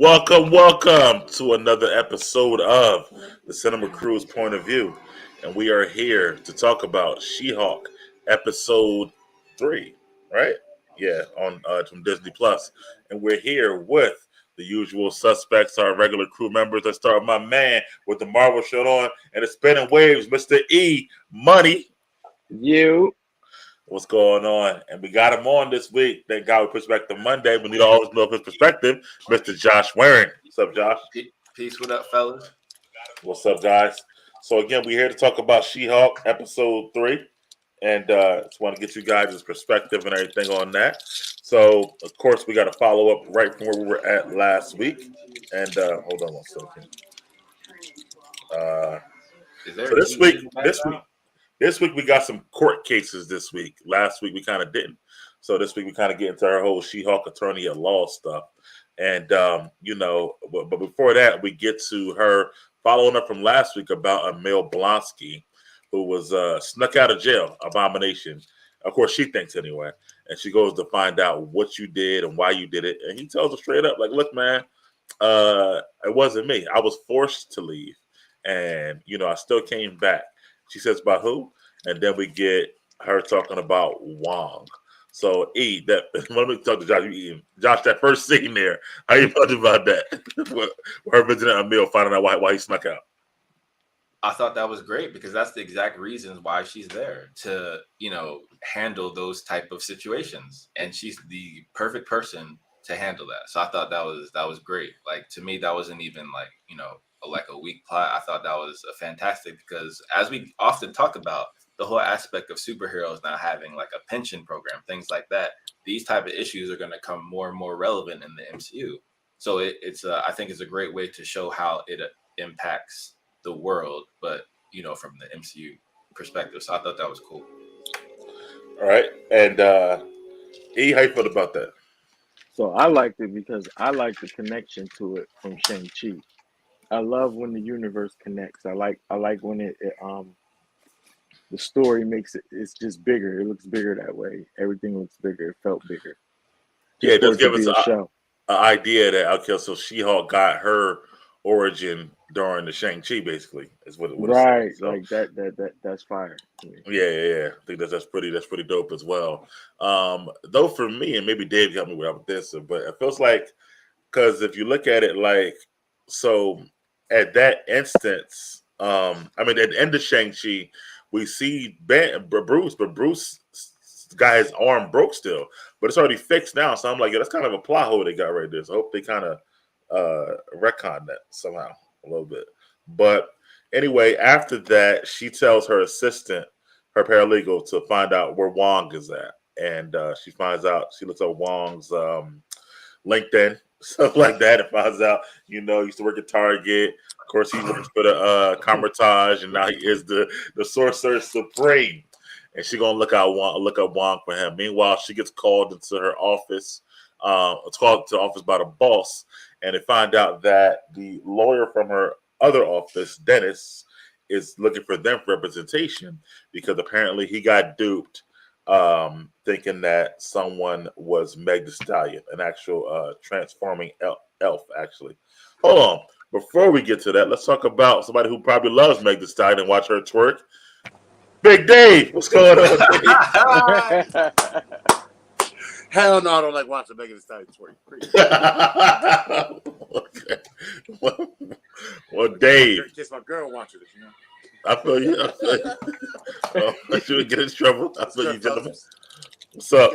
Welcome to another episode of the Cinema Cruise Point of View. And we are here to talk about She-Hulk episode 3, right? Yeah, on from Disney Plus. And we're here with the usual suspects, our regular crew members. Let's start with my man with the Marvel shirt on and the spinning waves, Mr. E Money. You. What's going on? And we got him on this week. Thank God we pushed back to Monday. We need to always know his perspective. Mr. Josh Waring. What's up, Josh? Peace, what up, fellas? What's up, guys? So again, we're here to talk about She-Hulk episode 3. And just want to get you guys' perspective and everything on that. So, of course, we got to follow up right from where we were at last week. And hold on one second. So this week we got some court cases this week. Last week we kind of didn't. So this week we kind of get into our whole She-Hulk attorney at law stuff. And, but before that, we get to her following up from last week about Emil Blonsky, who was snuck out of jail, Abomination. Of course, she thinks anyway. And she goes to find out what you did and why you did it. And he tells her straight up, like, look, man, it wasn't me. I was forced to leave. And, I still came back. She says, about who? And then we get her talking about Wong. So, let me talk to Josh. Josh, that first scene there, how you felt about that? Her visiting Emil, finding out why he snuck out. I thought that was great because that's the exact reasons why she's there to, handle those type of situations. And she's the perfect person to handle that. So I thought that was great. Like, to me, that wasn't even like a weak plot. I thought that was a fantastic because as we often talk about the whole aspect of superheroes now having like a pension program, things like that, these type of issues are going to come more and more relevant in the MCU. So I think it's a great way to show how it impacts the world, but from the MCU perspective. So I thought that was cool. All right. And E, how you feel about that? So I liked it because I like the connection to it from Shang-Chi. I love when the universe connects. I like when it the story makes it's just bigger. It looks bigger that way. Everything looks bigger. It felt bigger. It does give us an idea that, okay, so She-Hulk got her origin during the Shang-Chi, basically, is what it was. Right, so, like that's fire to me. Yeah. I think that's pretty dope as well. Though for me, and maybe Dave got me with this, but it feels like, because if you look at it like, so at that instance, at the end of Shang-Chi, we see Bruce, but Bruce got his arm broke still, but it's already fixed now. So I'm like, that's kind of a plot hole they got right there. So I hope they kind of retcon that somehow a little bit. But anyway, after that, she tells her assistant, her paralegal, to find out where Wong is at. And she finds out, she looks up Wong's LinkedIn, stuff like that, and finds out, he used to work at Target. Of course, he works for the Comertage, and now he is the Sorcerer Supreme. And she's gonna look up Wong for him. Meanwhile, she gets called into her office. It's called to the office by the boss, and they find out that the lawyer from her other office, Dennis, is looking for them for representation because apparently he got duped, thinking that someone was Meg the Stallion, an actual transforming elf. Actually, hold on. Before we get to that, let's talk about somebody who probably loves Meg the Stallion and watch her twerk. Big Dave, what's going on, Dave? Hell no, I don't like watching Megan Thee Stallion twerk. Okay. Well, Dave. In case my girl watches it, I feel you. I shouldn't get in trouble. I feel you, gentlemen. What's up?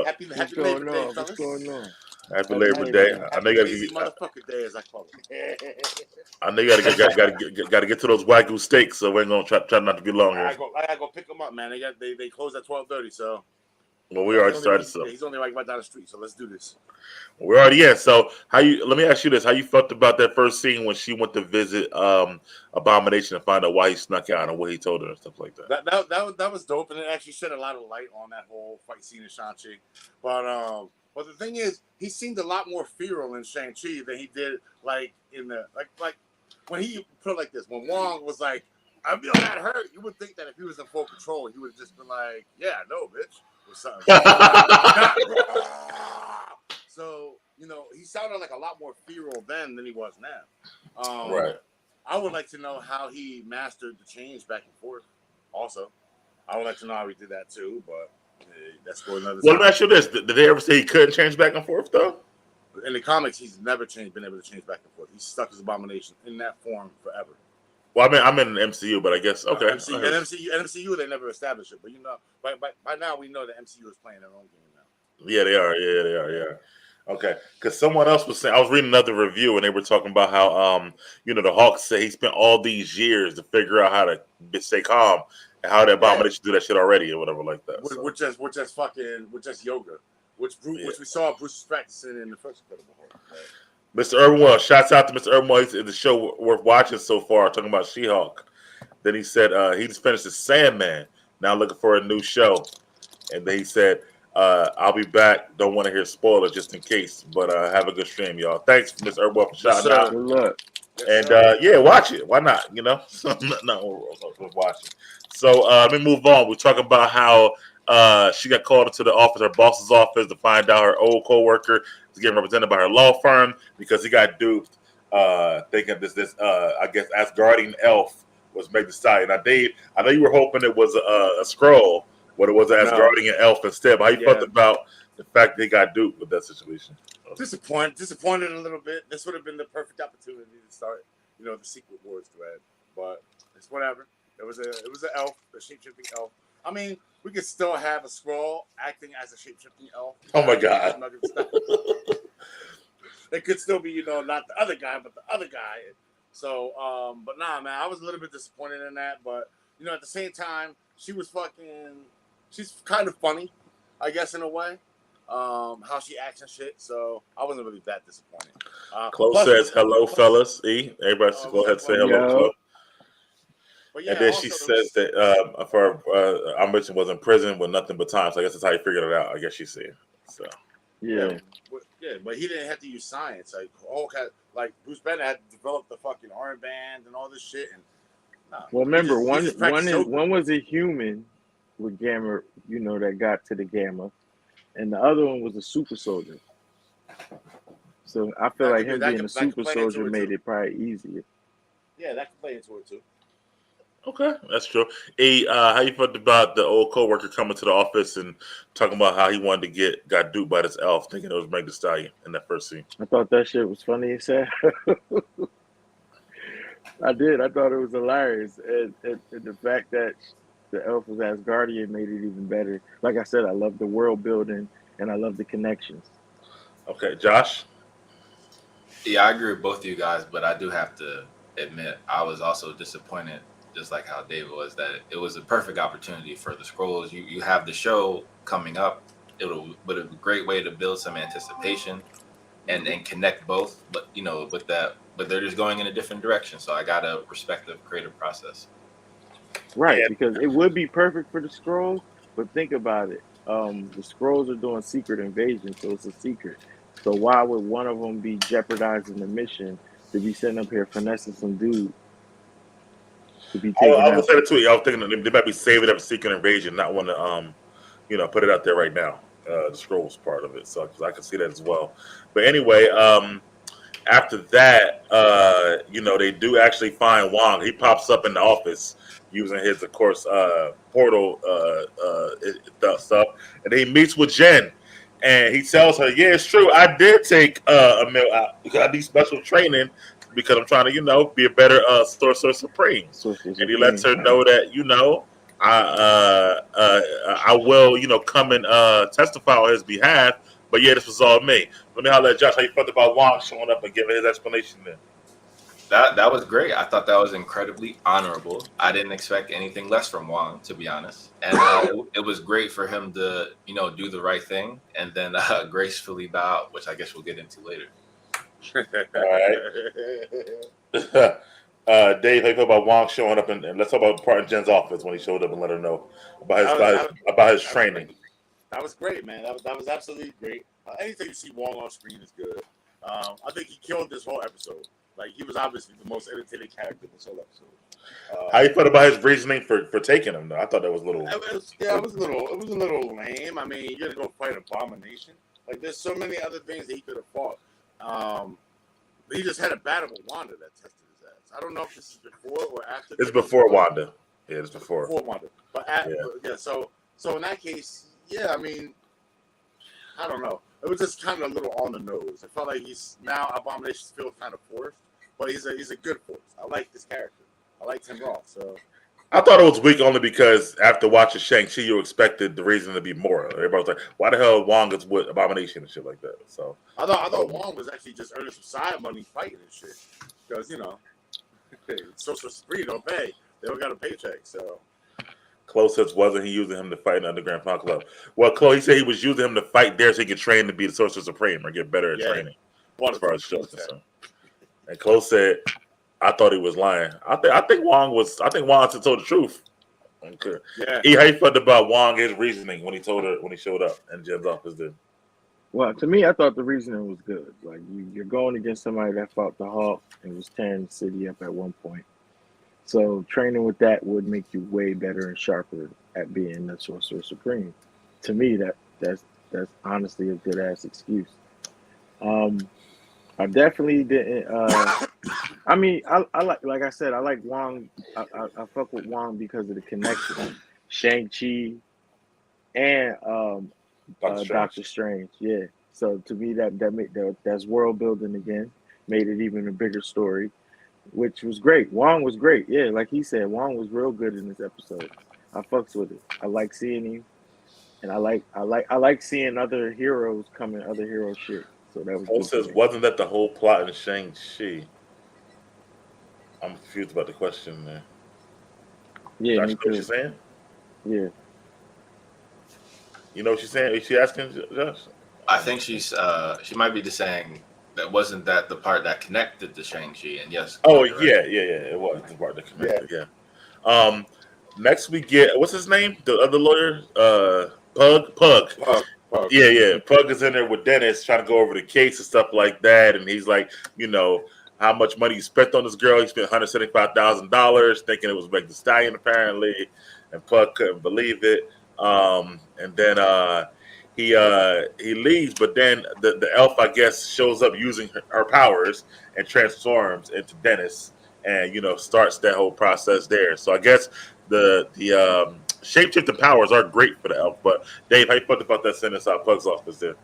Happy Labor Day, fellas. What's going on? Happy Labor Day. I know you gotta get motherfucker day, as I call it. I know you gotta get to those Wagyu steaks, so we ain't gonna try not to be long here. I gotta go pick them up, man. They close at 12:30, so. Well, we already started. So he's only right down the street, so let's do this. We're already in. So let me ask you this: how you felt about that first scene when she went to visit Abomination and find out why he snuck out and what he told her and stuff like that? That was dope, and it actually shed a lot of light on that whole fight scene in Shang-Chi. But the thing is, he seemed a lot more feral in Shang-Chi than he did like in the like when he put it like this. When Wong was like, "I feel that hurt," you would think that if he was in full control, he would have just been like, "Yeah, no, bitch." Or something. So he sounded like a lot more feral then than he was now. Right. I would like to know how he mastered the change back and forth. Also, I would like to know how he did that too, but that's for another Well, time. let me ask you this: did they ever say he couldn't change back and forth though? In the comics, he's never been able to change back and forth. He's stuck as Abomination in that form forever. Well, I mean, I'm in the MCU, but I guess okay. MCU, they never established it, but by now we know that MCU is playing their own game now. Yeah, they are. Yeah, they are. Yeah. Okay. Because someone else was saying, I was reading another review, and they were talking about how, the Hawk said he spent all these years to figure out how to stay calm and how the Abomination do that shit already or whatever like that. So. We're just yoga, which we saw Bruce practicing in the first Incredible Hulk. Right? Mr. Irwin, shouts out to Mr. Irwin. He's in the show worth watching so far, talking about She-Hulk. Then he said he just finished the Sandman, now looking for a new show. And then he said, I'll be back. Don't want to hear spoilers just in case, but have a good stream, y'all. Thanks, Mr. Irwin, for shouting out. Good luck. And watch it. Why not? Not watch it. So let me move on. We're talking about how she got called into the office, her boss's office, to find out her old coworker is getting represented by her law firm because he got duped, thinking this I guess Asgardian elf was Meg Thee Stallion. Now, Dave, I know you were hoping it was a scroll, but it was an Asgardian elf instead. But how you felt about the fact they got duped with that situation? Disappointed a little bit. This would have been the perfect opportunity to start, the Secret Wars thread. But it's whatever. It was an elf, a shape-shifting elf. I mean, we could still have a scroll acting as a shape-shifting elf. Oh my God! It could still be, not the other guy, but the other guy. So, but nah, man, I was a little bit disappointed in that. But at the same time, she's kind of funny, I guess, in a way. How she acts and shit. So I wasn't really that disappointed. Chloe says hello, fellas. Everybody go ahead and say hello, Chloe. And then she says that for Ambition was in prison with nothing but time. So I guess that's how you figured it out. I guess she's saying. So but he didn't have to use science. Like Bruce Banner had to develop the fucking armband and all this shit. And well, remember one was a human with gamma, that got to the gamma, and the other one was a super soldier. So I feel like him being a super soldier made it probably easier. Yeah, that can play into it too. Okay, that's true. How you felt about the old coworker coming to the office and talking about how he wanted to got duped by this elf, thinking it was Meg Thee Stallion in that first scene? I thought that shit was funny as hell. I did. I thought it was hilarious, and the fact that the elf was Asgardian made it even better. Like I said, I love the world building and I love the connections. Okay, Josh. Yeah, I agree with both of you guys, but I do have to admit I was also disappointed, just like how David was, that it was a perfect opportunity for the Skrulls. You have the show coming up. But a great way to build some anticipation and connect both. But with that, but they're just going in a different direction. So I gotta respect the creative process. Right, because it would be perfect for the Skrulls, but think about it. The Skrulls are doing secret invasion, so it's a secret. So why would one of them be jeopardizing the mission to be sitting up here finessing some dude? I was saying it too. I was thinking they might be saving up a secret invasion, not want to, put it out there right now. The Skrulls part of it, so I can see that as well. But anyway, after that, they do actually find Wong. He pops up in the office using his, of course, portal stuff, and he meets with Jen. And he tells her, "Yeah, it's true. I did take a meal out because I need special training because I'm trying to, be a better Sorcerer Supreme." And he lets her know that, I will, come and testify on his behalf. But yeah, this was all me. Let me holler at Josh. How you felt about Wong showing up and giving his explanation then? That was great. I thought that was incredibly honorable. I didn't expect anything less from Wong, to be honest. And it was great for him to, do the right thing and then gracefully bow out, which I guess we'll get into later. All right. Dave, how you feel about Wong showing up and let's talk about the part in Jen's office when he showed up and let her know about his training. That was great, man. That was absolutely great. Anything you see Wong on screen is good. I think he killed this whole episode. Like, he was obviously the most entertaining character this whole episode. How you felt about his reasoning for taking him, though? I thought that was a little... It was a little lame. I mean, you're going to go fight Abomination. Like there's so many other things that he could have fought. He just had a battle with Wanda that tested his ass. I don't know if this is before or after. It's before Wanda. Yeah, it's before. Before Wanda, but So in that case, yeah, I mean, I don't know. It was just kind of a little on the nose. It felt like he's now Abomination feels kind of forced, but he's a good force. I like this character. I like Tim Roth. So I thought it was weak only because after watching Shang-Chi, you expected the reason to be more. Everybody was like, "Why the hell Wong is with Abomination and shit like that?" So I thought Wong was actually just earning some side money fighting and shit, because Social Spree don't pay. They don't got a paycheck, so. Chloe says, wasn't he using him to fight in the Underground Pound Club? Well, Chloe said he was using him to fight there so he could train to be the Sorcerer Supreme or get better at training as far as shows concerned. And Chloe said, I thought he was lying. I think Wong told the truth. Okay. Yeah. How you felt about Wong, his reasoning when he showed up and Jen's office did? Well, to me, I thought the reasoning was good. Like you're going against somebody that fought the Hulk and was tearing the city up at one point. So training with that would make you way better and sharper at being the Sorcerer Supreme. To me, that's honestly a good ass excuse. I definitely didn't. I mean, I like I said, I like Wong. I fuck with Wong because of the connection, Shang-Chi, and Doctor Strange. Yeah. So to me, that's world building again. Made it even a bigger story, which was great. Wong was great. Yeah, like he said, Wong was real good in this episode. I fucks with it. I like seeing him, and I like seeing other heroes coming, other hero shit. So that was. Cole says, wasn't that the whole plot in Shang-Chi? I'm confused about the question there. Yeah, Josh, you know what she's saying? Yeah. You know what she's saying? Is she asking, Josh? I think she might be just saying that wasn't that the part that connected to Shang-Chi, and yes. Oh yeah, it was the part that connected. Yeah. Next we get what's his name? The other lawyer, Pug. Yeah. Pug is in there with Dennis trying to go over the case and stuff like that, and he's like, how much money you spent on this girl? He spent $175,000, thinking it was Meg Thee Stallion apparently, and Pug couldn't believe it. And then he leaves, but then the elf, I guess, shows up using her powers and transforms into Dennis, and starts that whole process there. So I guess the shape-shifting powers are great for the elf. But Dave, how you felt about that sentence out Pug's office there?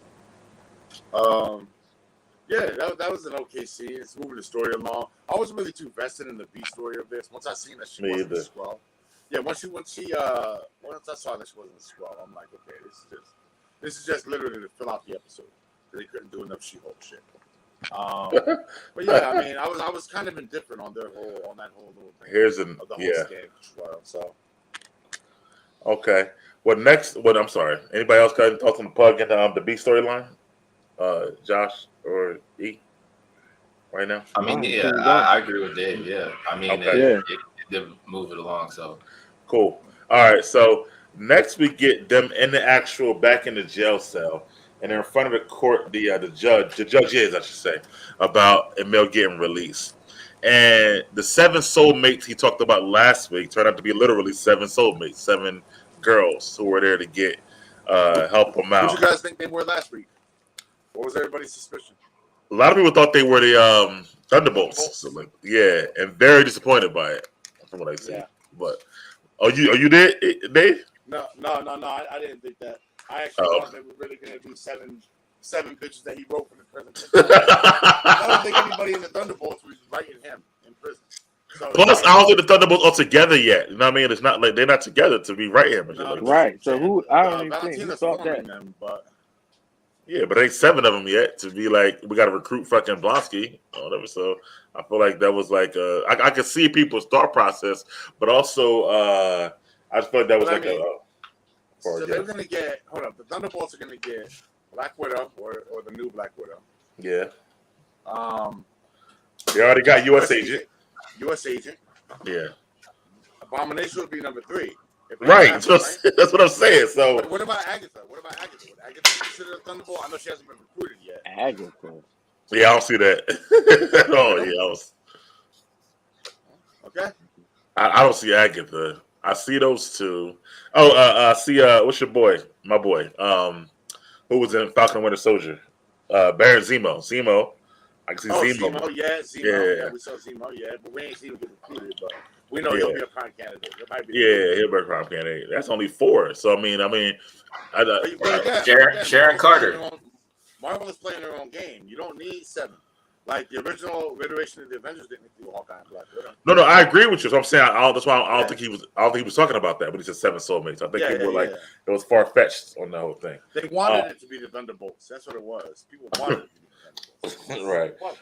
Yeah, that was an okay scene. It's moving the story along. I wasn't really too vested in the B story of this. Once I seen that she wasn't a Skrull. Yeah, once I saw that she wasn't a Skrull, I'm like, okay, this is just literally to fill out the episode. They couldn't do enough She-Hulk shit. But yeah, I mean, I was kind of indifferent on that whole little thing. Scam as well. So okay. I'm sorry. Anybody else got any thoughts on the Pug and the B storyline? Josh or E right now? I mean, I agree with Dave. Yeah, I mean, it did move it along. So cool. All right, so next we get them back in the jail cell, and they're in front of the court. The judge is, I should say, about Emil getting released, and the 7 soulmates he talked about last week turned out to be literally 7 soulmates, 7 girls who were there to get help him out. What you guys think they were last week? What was everybody's suspicion? A lot of people thought they were the Thunderbolts. So, and very disappointed by it, from what I see. Yeah. But you did, Dave? No, I didn't think that. I actually thought they were really going to do seven bitches that he wrote for the prison. I don't think anybody in the Thunderbolts was writing him in prison. So, plus, I don't think the Thunderbolts are together yet. You know what I mean? It's not like they're not together to be writing him. Right. So who? I don't even think who thought that. But yeah, but ain't 7 of them yet to be like, we got to recruit fucking Blonsky or whatever. So I feel like that was like, I could see people's thought process, but also I just feel like that was so they're going to get, hold up, the Thunderbolts are going to get Black Widow or the new Black Widow. Yeah. They already got U.S. Agent. U.S. Agent. Yeah. Abomination would be number 3. Right. That's what I'm saying. So what about Agatha? Would Agatha considered a Thunderbolt? I know she hasn't been recruited yet. Agatha. Yeah, I don't see that. Okay. I don't see Agatha. I see those 2. Oh, I see what's your boy? My boy. Who was in Falcon and Winter Soldier? Baron Zemo. Zemo. I can see Oh, Zemo. Zemo, yeah, we saw Zemo, but we ain't seen him get recruited. But we know he'll be a prime candidate. It might be He'll be a prime candidate. That's only 4. So I mean, but again, Sharon Carter. Marvel is playing their own game. You don't need 7. Like the original iteration of the Avengers didn't do Hawkeye and Black Widow. No, I agree with you. So I'm saying that's why I don't think he was talking about that. But he said 7 soulmates. I think people were like it was far fetched on the whole thing. They wanted it to be the Thunderbolts. That's what it was. People wanted it to be the Thunderbolts. Right. What?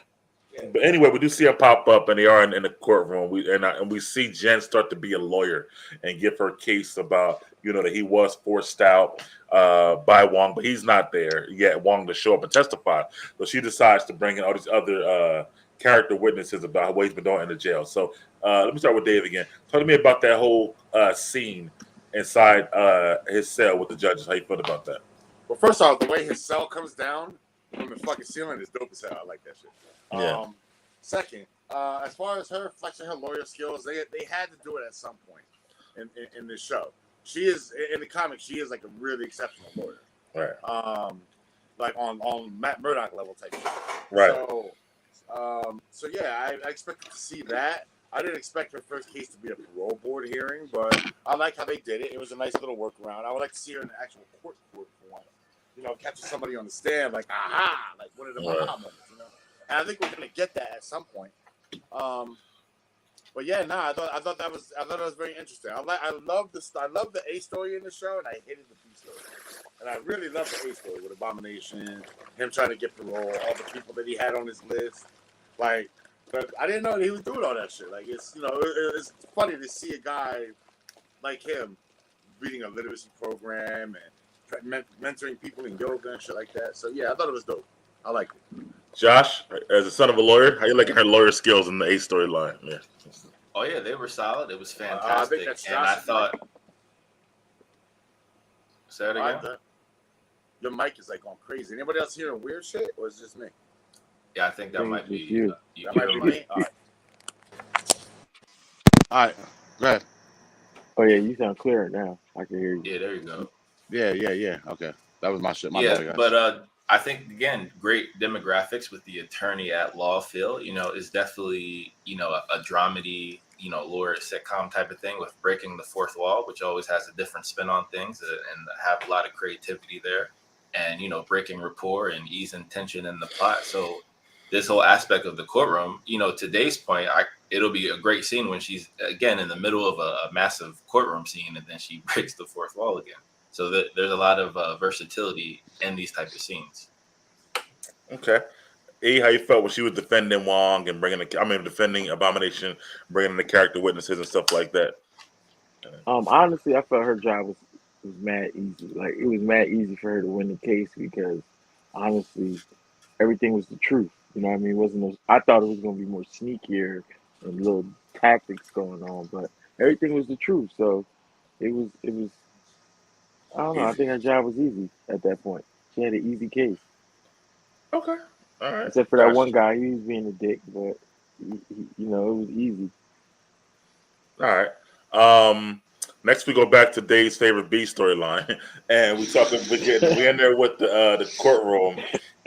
Yeah. But anyway, we do see her pop up, and they are in the courtroom. And we see Jen start to be a lawyer and give her case about that he was forced out by Wong, but he's not there yet. Wong to show up and testify, so she decides to bring in all these other character witnesses about what he's been doing in the jail. So let me start with Dave again. Talk to me about that whole scene inside his cell with the judges. How you feel about that? Well, first off, the way his cell comes down from the fucking ceiling is dope as hell. I like that shit. Yeah. Second, as far as her flexing her lawyer skills, they had to do it at some point in this show. She is in the comics. She is like a really exceptional lawyer, right? Like on Matt Murdock level type shit. Right. So yeah, I expected to see that. I didn't expect her first case to be a parole board hearing, but I like how they did it. It was a nice little workaround. I would like to see her in the actual court for one. Catching somebody on the stand, like aha, like one of the aha moments. And I think we're gonna get that at some point. But yeah, I thought that was very interesting. I love the A story in the show, and I hated the B story. And I really love the A story with Abomination, him trying to get parole, all the people that he had on his list. Like, but I didn't know that he was doing all that shit. Like, it's it's funny to see a guy like him reading a literacy program and mentoring people in yoga and shit like that. So yeah, I thought it was dope. I liked it. Josh, as a son of a lawyer, how you liking her lawyer skills in the A storyline? Yeah. Oh yeah, they were solid. It was fantastic, I thought. Say it again. Your mic is like going crazy. Anybody else hearing weird shit, or is it just me? Yeah, I think that might be you. That might be me. All right. Go ahead. Oh yeah, you sound clearer now. I can hear you. Yeah, there you go. Yeah. Okay, that was my shit. My bad, guys. But I think again, great demographics with the attorney at law feel. Is definitely a dramedy, lawyer sitcom type of thing with breaking the fourth wall, which always has a different spin on things and have a lot of creativity there, and breaking rapport and easing tension in the plot. So this whole aspect of the courtroom, to Dave's point, it'll be a great scene when she's again in the middle of a massive courtroom scene and then she breaks the fourth wall again. So there's a lot of versatility in these type of scenes. Okay. E, how you felt when she was defending Wong and defending Abomination, bringing in the character witnesses and stuff like that? Honestly, I felt her job was mad easy. Like, it was mad easy for her to win the case because, honestly, everything was the truth. You know what I mean? I thought it was going to be more sneakier and little tactics going on, but everything was the truth. So it was. I don't know. I think her job was easy at that point. She had an easy case. Okay. All right. Except for that one guy, he was being a dick, but it was easy. All right. Next we go back to Dave's favorite B storyline, and we in there with the courtroom,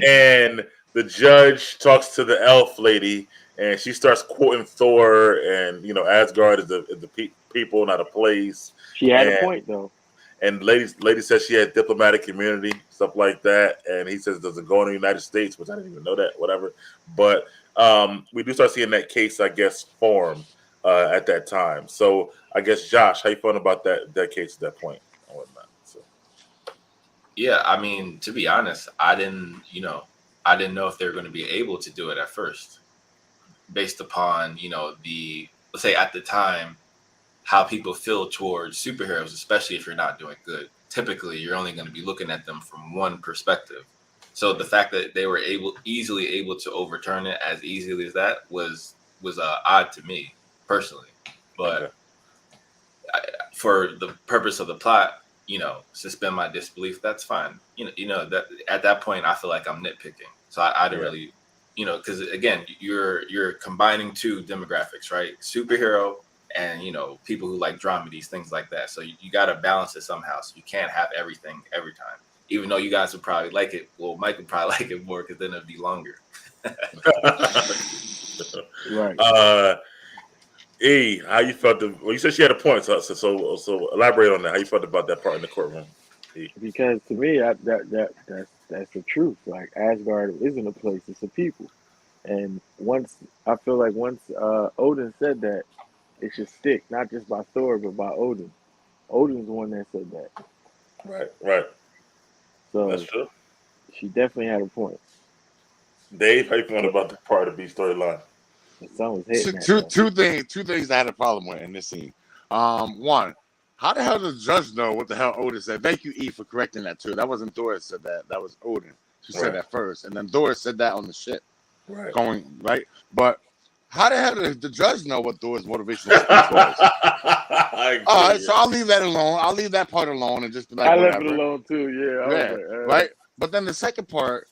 and the judge talks to the elf lady, and she starts quoting Thor, and Asgard is the people, not a place. She had a point though. And lady says she had diplomatic immunity, stuff like that. And he says, does it go in the United States? Which I didn't even know that, whatever. But we do start seeing that case, I guess, form at that time. So I guess, Josh, how you feeling about that case at that point and whatnot? So. Yeah, I mean, to be honest, I didn't know if they were going to be able to do it at first, based upon, let's say at the time, how people feel towards superheroes, especially if you're not doing good. Typically, you're only going to be looking at them from one perspective. So the fact that they were easily able to overturn it as easily as that was odd to me personally. But for the purpose of the plot, suspend my disbelief. That's fine. That at that point, I feel like I'm nitpicking. So I didn't really, because again, you're combining two demographics, right? Superhero and people who like dramedies, things like that. So you got to balance it somehow. So you can't have everything every time. even though you guys would probably like it. Well, Mike would probably like it more because then it'd be longer. Right. How you felt? Well, you said she had a point, so elaborate on that. How you felt about that part in the courtroom? E. Because to me, that's the truth. Like Asgard isn't a place; it's a people. And once I feel like once Odin said that, it should stick, not just by Thor, but by Odin. Odin's the one that said that. Right. So That's true. she definitely had a point. Dave, how you feeling about the part of the B storyline? The sun was hitting Two, that. two, two things I had a problem with in this scene. One, how the hell does the judge know what the hell Odin said? Thank you, E, for correcting that too. That wasn't Thor that said that. That was Odin. She said Right. that first, and then Thor said that on the ship Right. going right. But how the hell did the judge know what Thor's motivational speech was? All right, so I'll leave that alone. I'll leave that part alone and just be like, I left whatever. it alone too. Yeah. I was Yeah, like, right. But then the second part,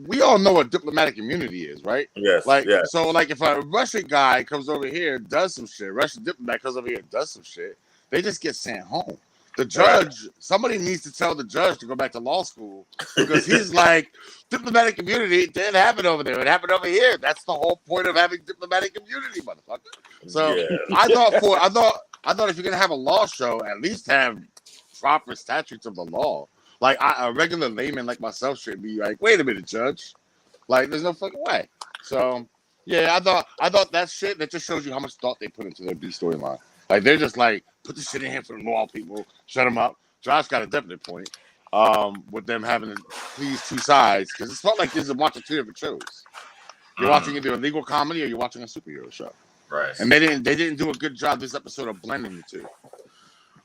we all know what diplomatic immunity is, right? Yes. Like, yes. so, like, if a Russian guy comes over here, does some shit, Russian diplomat comes over here, does some shit, they just get sent home. The judge, somebody needs to tell the judge to go back to law school because he's like, diplomatic immunity didn't happen over there. It happened over here. That's the whole point of having diplomatic immunity, motherfucker. So Yeah. I thought if you're gonna have a law show, at least have proper statutes of the law. Like a regular layman like myself should be like, wait a minute, judge. Like, there's no fucking way. So yeah, I thought that shit that just shows you how much thought they put into their B storyline. Like they're just like, put this shit in here for the law people, shut them up. Josh got a definite point. With them having to please two sides, because it's felt like this is watching two different shows. You're watching either a legal comedy or you're watching a superhero show. Right. And they didn't do a good job this episode of blending the two.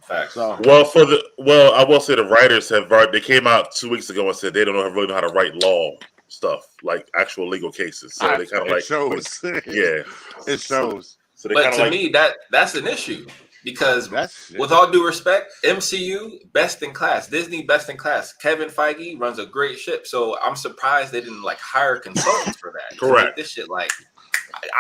Facts. So Well, I will say the writers they came out 2 weeks ago and said they don't really know how to write law stuff, like actual legal cases. So they kind of like shows. yeah, It shows. So they But kind of to like me, that's an issue because That's with all due respect, MCU best in class, Disney best in class. Kevin Feige runs a great ship, so I'm surprised they didn't like hire consultants for that. To make Correct. this shit like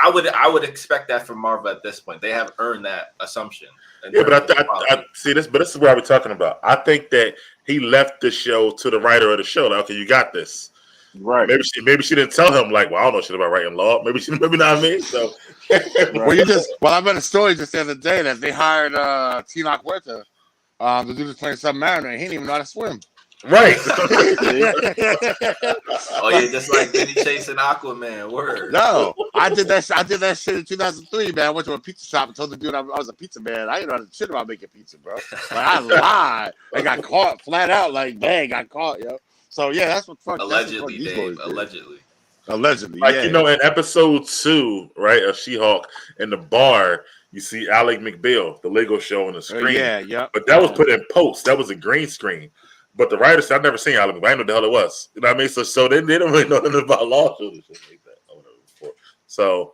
I would expect that from Marvel at this point. They have earned that assumption. yeah. But I see this. But this is what I was talking about. I think that he left the show to the writer of the show. Like, okay, you got this. right. Maybe she didn't tell him like, well, I don't know shit about writing law. Maybe not what I mean. So I read a story just the other day that they hired Tinoch Huerta to do this playing Submariner, and he didn't even know how to swim. right. Oh yeah, just like Benny Chase and Aquaman. Word. No, I did that shit in 2003, man. I went to a pizza shop and told the dude I was a pizza man. I didn't know shit about making pizza, bro. Like, I lied. I got caught flat out. Like, dang, got caught, yo. So yeah, that's what fuck. Allegedly, these Dave. boys did. Allegedly. Like, yeah. you know, in episode 2, right, of She-Hulk, in the bar, you see Alec McBeal, the Lego show on the screen. Yeah. But that was put in post. That was a green screen. But the writer said, I've never seen Alec McBeal. I didn't know what the hell it was. You know what I mean? So they don't really know nothing about law shows and shit like that. Or whatever before. So,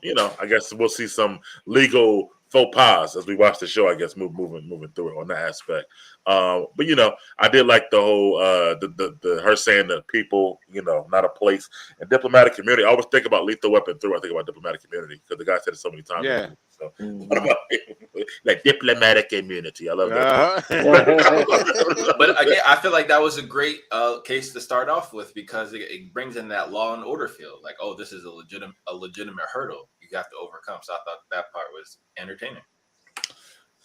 you know, I guess we'll see some legal faux pas as we watch the show, I guess, moving through it on that aspect. But you know, I did like the whole the her saying that people, you know, not a place. And diplomatic community. I always think about Lethal Weapon through. I think about diplomatic community because the guy said it so many times. Yeah. So Mhm. like diplomatic immunity. I love that. Uh-huh. But again, I feel like that was a great case to start off with because it brings in that law and order feel. Like, oh, this is a legitimate hurdle you have to overcome. So I thought that part was entertaining.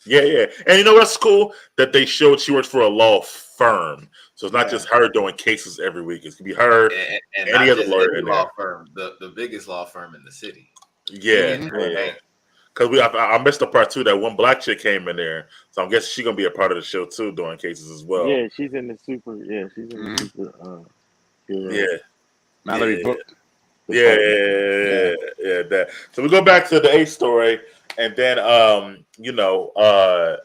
Yeah. And you know what's cool? That they showed she works for a law firm. So it's not Yeah. just her doing cases every week. It could be her. And Any not other just lawyer any in law there. firm, the biggest law firm in the city. Yeah. Mhm. Yeah. Because I missed the part too that one black chick came in there. So I'm guessing she's going to be a part of the show too doing cases as well. Yeah, she's in the super. Yeah, she's in the Mhm. super. Hero Yeah. Mallory Yeah. Book. Yeah, that. So we go back to the A story, and then you know,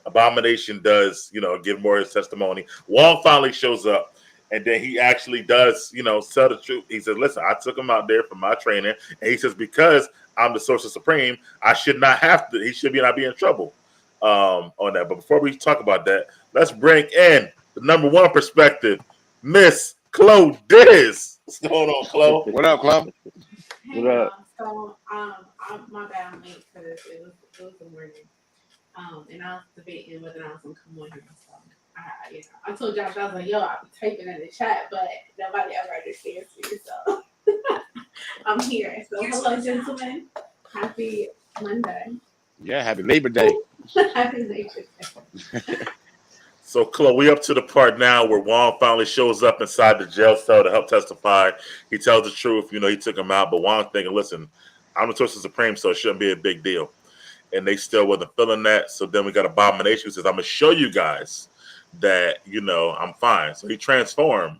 Abomination does, you know, give more of his testimony. Wong finally shows up, and then he actually does, you know, tell the truth. He says, "Listen, I took him out there for my training," and he says, "Because I'm the Sorcerer Supreme, I should not have to. He should not be in trouble on that." But before we talk about that, let's bring in the number one perspective, Miss Chloe Diz. What's going on, Chloe? What up, Club? Hey, What up? y'all. So, my bad, I'm late because it was the morning. And I was debating whether or not I was gonna come on here. So I told y'all, I was like, yo, I'll be typing in the chat, but nobody ever understands me, so I'm here. So hello, gentlemen. Happy Monday. Yeah, happy Labor Day. Happy Labor Day. So, Chloe, we up to the part now where Wong finally shows up inside the jail cell to help testify. He tells the truth. You know, he took him out, but Wong's thinking, listen, I'm the Sorcerer Supreme, so it shouldn't be a big deal. And they still wasn't feeling that. So then we got Abomination who says, I'm going to show you guys that, you know, I'm fine. So he transformed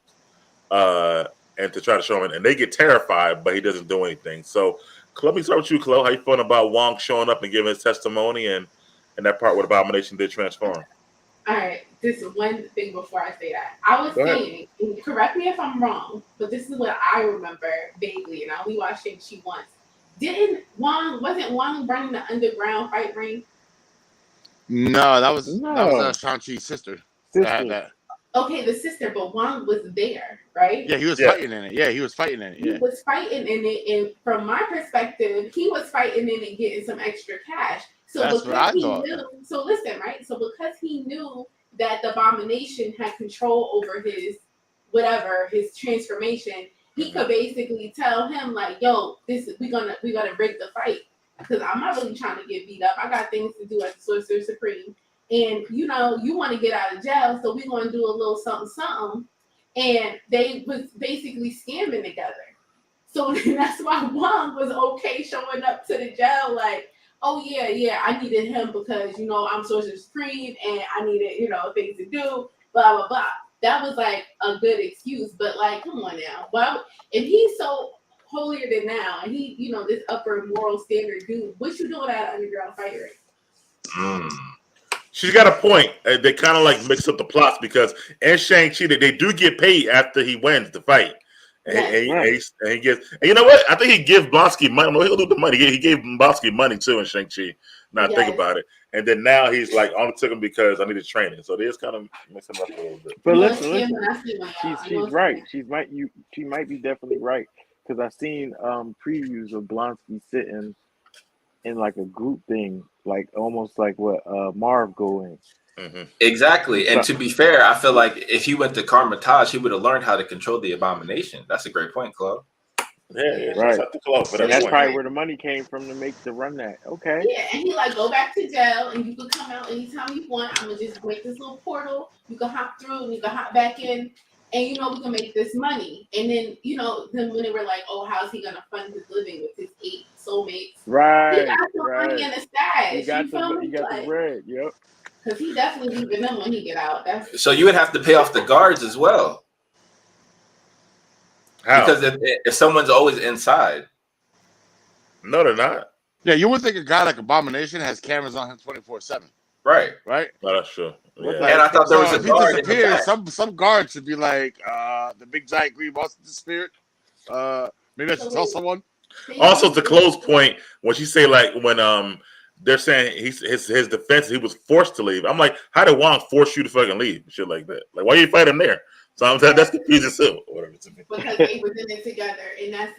and to try to show him. And they get terrified, but he doesn't do anything. So, Chloe, let me start with you, Chloe. How you feeling about Wong showing up and giving his testimony and that part where Abomination did transform? All right, this is one thing before I say that. I was Go ahead. saying, and correct me if I'm wrong, but this is what I remember vaguely, and I only watched Shang-Chi once. Wasn't Wong running the underground fight ring? No, that was No. Shang-Chi's sister. That had Sister. that. Okay, the sister, but Wong was there, right? Yeah, he was Yeah. fighting in it. Yeah, he was fighting in it. He Yeah. was fighting in it, and from my perspective, he was fighting in it, getting some extra cash. So That's what I because he thought. knew, so listen, right? So because he knew that the Abomination had control over his his transformation, he could basically tell him like, "Yo, we gonna rig the fight because I'm not really trying to get beat up. I got things to do as the Sorcerer Supreme, and you know you want to get out of jail, so we gonna do a little something." And they was basically scamming together. So that's why Wong was okay showing up to the jail like, oh yeah, I needed him because you know I'm Sorcerer Supreme and I needed, you know, things to do, blah blah blah. That was like a good excuse, but like, come on now. Well, if he's so holier than thou and he, you know, this upper moral standard dude, what you doing at underground fight ring? She's got a point. They kind of like mix up the plots because in Shang-Chi, they do get paid after he wins the fight. And, Yes. and he gets, and you know what? I think he gives Blonsky money. No, he'll do the money. He gave Blonsky money too in Shang-Chi. Now Yes. think about it. And then now he's like, I only took him because I needed training. So they just kind of mixing up a little bit. But You know, listen, Kim, listen. when I see one, y'all, I know She's it's right. coming. She might be definitely right because I've seen previews of Blonsky sitting in like a group thing, like almost like what Marv go in. Mm-hmm. Exactly. And to be fair, I feel like if he went to Karmatage, he would have learned how to control the Abomination. That's a great point, Chloe. Yeah, Right. That's the club for And that that's point. probably where the money came from to run that. Okay. Yeah, and he like go back to jail, and you can come out anytime you want. I'm gonna just make this little portal. You can hop through, and you can hop back in, and you know we can make this money. And then you know, then when they were like, "Oh, how's he gonna fund his living with his 8 soulmates?" He Right. got some money in the stash. He got You feel me? the Like, bread. Yep. because he definitely leaving them when he get out. That's So you would have to pay off the guards as well. How? Because if someone's always inside. No, they're not. Yeah, you would think a guy like Abomination has cameras on him 24/7, Right. right? No, that's true. What's Yeah. that? And I thought there was So a if he guard in the disappears, back. some guard should be like, the big giant green monster disappeared. Maybe I should tell someone. Also, to Chloe's point, when she say like when they're saying his defense, he was forced to leave. I'm like, how did Wong force you to fucking leave? Shit like that. Like, why you fight him there? So that's confusing too. Whatever to me. because they was in it together, and that's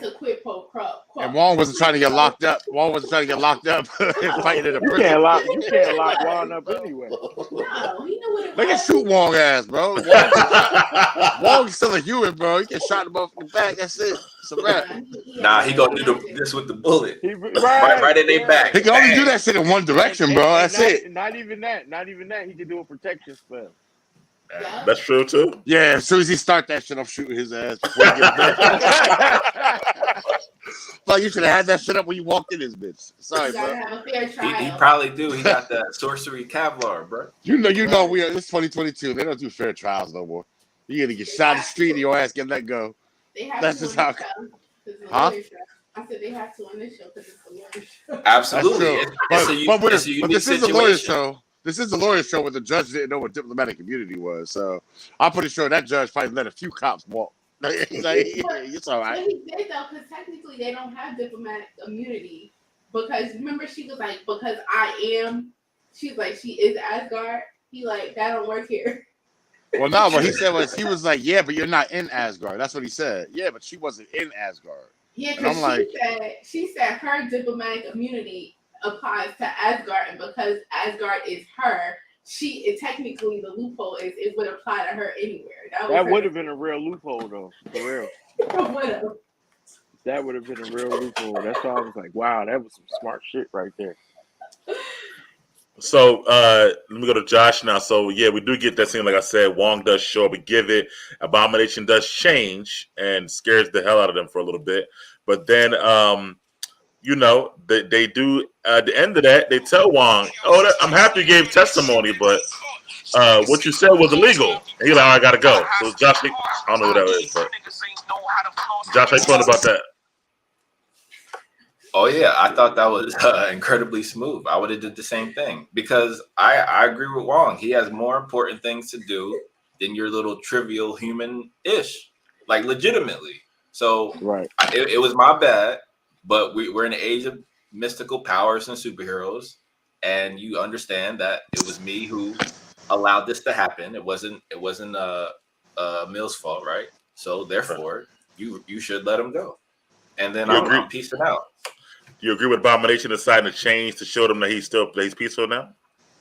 a quid pro quo. And Wong wasn't trying to get locked up. Wong wasn't trying to get locked up and fighting in a You prison. can't lock Juan up anyway. No, he knew what it They can was. shoot Wong ass, bro. Wong's still a human, bro. He get shot in the motherfucking back. That's it. It's a wrap. Nah, he gonna do this with the bullet. Right, Right in their back. He can only do that shit in one direction, bro. That's it. Not even that. Not even that. He can do a protection spell. That's true too. Yeah, as soon as he start that shit, I'm shooting his ass before he gets back. Like you should have had that shit up when you walked in this bitch. Sorry, You gotta bro. have a fair trial. He probably do. He got that sorcery Kevlar, bro. You know we are. It's 2022. They don't do fair trials no more. You either get shot in the street or your ass get let go. They have That's to just on how- this show, 'cause it's a Huh? lawyer show. I said they have to on this show because it's a lawyer show. Absolutely. That's true. But But this is a lawyer show. This is a lawyer show where the judge didn't know what diplomatic immunity was. So I'm pretty sure that judge probably let a few cops walk. Like, it's all But right. he did though, because technically they don't have diplomatic immunity. Because remember, she was like, because I am. She's like, she is Asgard. He like that don't work here. Well, no, what he said was he was like, yeah, but you're not in Asgard. That's what he said. Yeah, but she wasn't in Asgard. Yeah, And I'm because like- she said her diplomatic immunity applies to Asgard, and because Asgard is her, technically the loophole is it would apply to her anywhere. That would have been a real loophole, though. For real. Whatever. That would have been a real loophole. That's why I was like, wow, that was some smart shit right there. So let me go to Josh now. So yeah, we do get that scene. Like I said, Wong does show up and give it. Abomination does change and scares the hell out of them for a little bit. But then, you know, they do at the end of that, they tell Wong, "Oh, I'm happy you gave testimony, but what you said was illegal." And he's like, "Oh, I gotta go." So Josh, I don't know who that is, but Josh, how you feeling about that? Oh yeah, I thought that was incredibly smooth. I would have did the same thing because I agree with Wong. He has more important things to do than your little trivial human-ish, like legitimately. So Right. it was my bad, but we're in an age of mystical powers and superheroes, and you understand that it was me who allowed this to happen. It wasn't Mill's fault, right? So therefore, you should let him go, and then I'm peacing out. You agree with Abomination deciding to change to show them that he's peaceful now?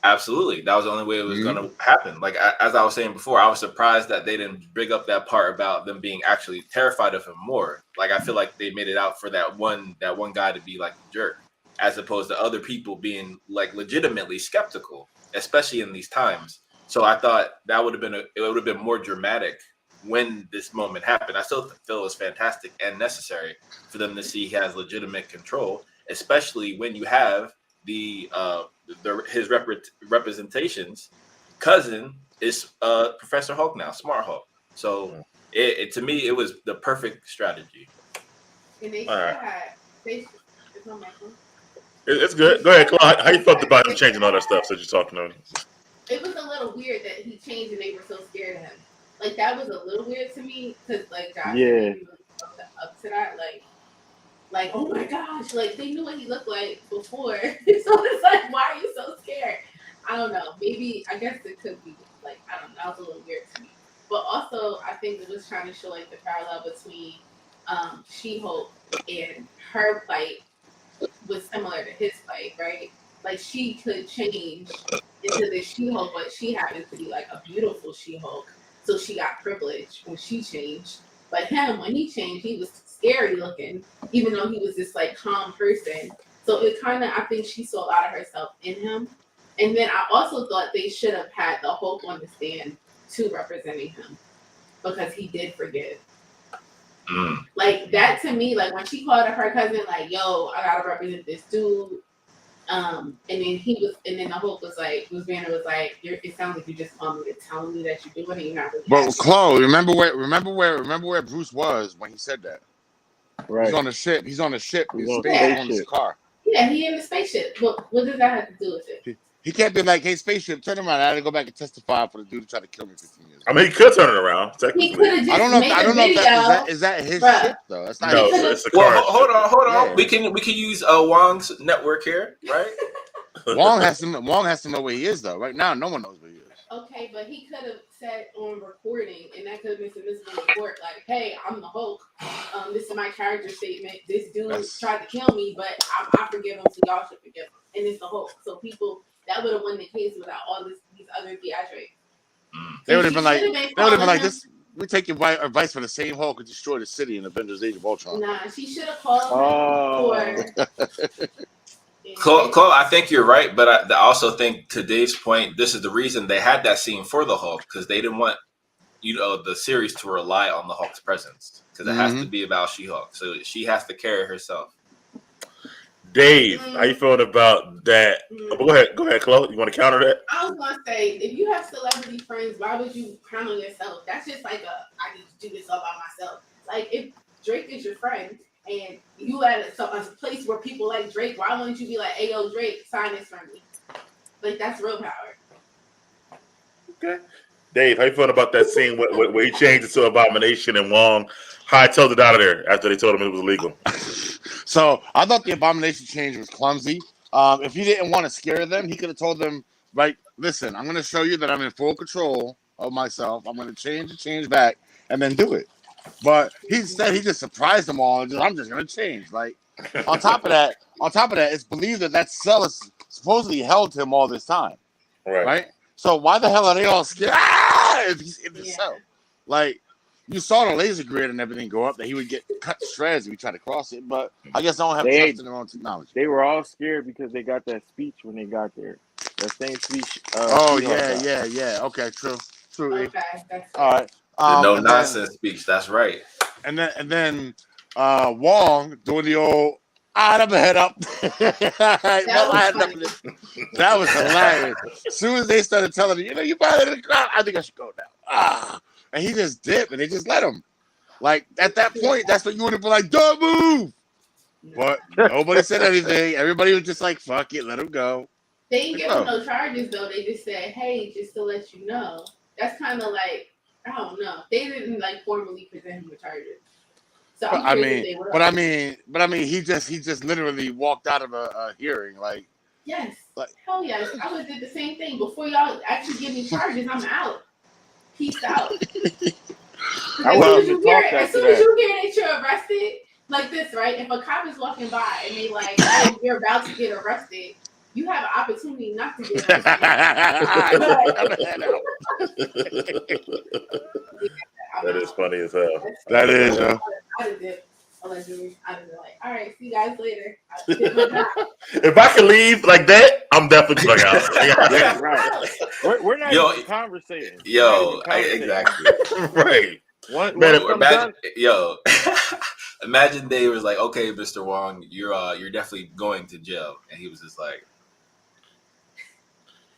Absolutely. That was the only way it was going to happen. Like, as I was saying before, I was surprised that they didn't bring up that part about them being actually terrified of him more. Like, I feel like they made it out for that one guy to be like a jerk, as opposed to other people being like legitimately skeptical, especially in these times. So I thought that would have been more dramatic when this moment happened. I still feel it was fantastic and necessary for them to see he has legitimate control, especially when you have his representations cousin is Professor Hulk now, Smart Hulk. So it to me it was the perfect strategy. And they had it's not my phone. It's good. Go ahead, Claude. How you felt about him changing all that stuff since you're talking to him? It was a little weird that he changed and they were so scared of him. Like, that was a little weird to me because, like, Josh really up to that. Like, oh my gosh, like, they knew what he looked like before. So it's like, why are you so scared? I don't know. Maybe, I guess it could be, like, I don't know. That was a little weird to me. But also, I think it was trying to show, like, the parallel between She-Hulk and her plight was similar to his plight, right? Like, she could change into the She-Hulk, but she happens to be, like, a beautiful She-Hulk. So she got privilege when she changed. But him, when he changed, he was scary looking, even though he was this like calm person. So it kind of, I think she saw a lot of herself in him. And then I also thought they should have had the Hulk on the stand too, representing him, because he did forgive. Like, that to me, like when she called her cousin, like, "Yo, I gotta represent this dude." And then the Hulk was like, Bruce Banner was like, "It sounds like you just called me to tell me that you're doing it. You're not really." But Chloe, remember where Bruce was when he said that? Right. He's on the ship. He's on the ship. He's on on his car. Yeah, he in the spaceship. What does that have to do with it? He can't be like, "Hey, spaceship, turn around. I had to go back and testify for the dude who tried to kill me 15 years ago." I mean, he could turn it around. He could have just I don't know. made I don't a know video. if is that his Bruh. ship though. That's not. No, his ship. it's a car. Well, hold on. Yeah. We can use Wong's network here, right? Wong has to know where he is though. Right now, no one knows where he is. Okay, but he could have said on recording, and that could have been submissible in court, like, "Hey, I'm the Hulk. This is my character statement. This dude tried to kill me, but I forgive him, so y'all should forgive him." And it's the Hulk. So people, that would have won the case without all these other theatrics. They would have been like, "This. We take your advice from the same Hulk who destroyed the city in Avengers: Age of Ultron." Nah, she should have called him for. Chloe, I think you're right, but I also think, to Dave's point, this is the reason they had that scene for the Hulk, because they didn't want the series to rely on the Hulk's presence, because it has to be about She-Hulk, so she has to carry herself. Dave, how you feeling about that? Go ahead, Chloe. You want to counter that? I was gonna say, if you have celebrity friends, why would you crown on yourself? That's just like I need to do this all by myself. Like, if Drake is your friend and you at a place where people like Drake, why wouldn't you be like, "Hey, yo, Drake, sign this for me"? Like, that's real power. Okay. Dave, how you feeling about that scene where he changed it to Abomination and Wong hightailed it out of there after they told him it was illegal? So I thought the Abomination change was clumsy. If he didn't want to scare them, he could have told them, "Right, listen, I'm going to show you that I'm in full control of myself. I'm going to change back, and then do it." But he said he just surprised them all. And I'm just going to change. Like, on top of that, it's believed that cell is supposedly held him all this time. Right. So why the hell are they all scared? Ah! If he's in the Yeah. cell, like you saw the laser grid and everything go up, that he would get cut to shreds if he tried to cross it. But I guess they don't have They trust ain't- in their own technology. They were all scared because they got that speech when they got there. That same speech. Oh She-Hulk yeah, got. yeah. Okay, true. E. Okay, that's All right. The no and nonsense speech. That's right. then Wong doing the old I'd have a head up. That was hilarious. As soon as they started telling him, you better in the crowd, I think I should go now. And he just dipped and they just let him. Like at that point, that's what you would have been like, don't move. But nobody said anything. Everybody was just like, fuck it, let him go. They didn't give Oh. him no charges though. They just said, "Hey, just to let you know." That's kind of like, I don't know. They didn't like formally present him with charges. So But I'm curious if they would. I mean, he just literally walked out of a hearing. Like, Yes. Like- Hell yes. I would have did the same thing. Before y'all actually give me charges, I'm out. Peace out. I As wouldn't soon even talked as after soon as that. you hear that you're arrested, like this, right? If a cop is walking by and they like, oh, you're about to get arrested, you have an opportunity not to get arrested. That is funny as hell. That is, huh? I did it. Allegedly, I did it. Like, all right, see you guys later. I did my job. If I can leave like that, I'm definitely going out. Yeah, right. We're not Yo, even conversating. Yo, exactly. Right. One, Man, once I'm Imagine, done, imagine they was like, okay, Mr. Wong, you're definitely going to jail, and he was just like,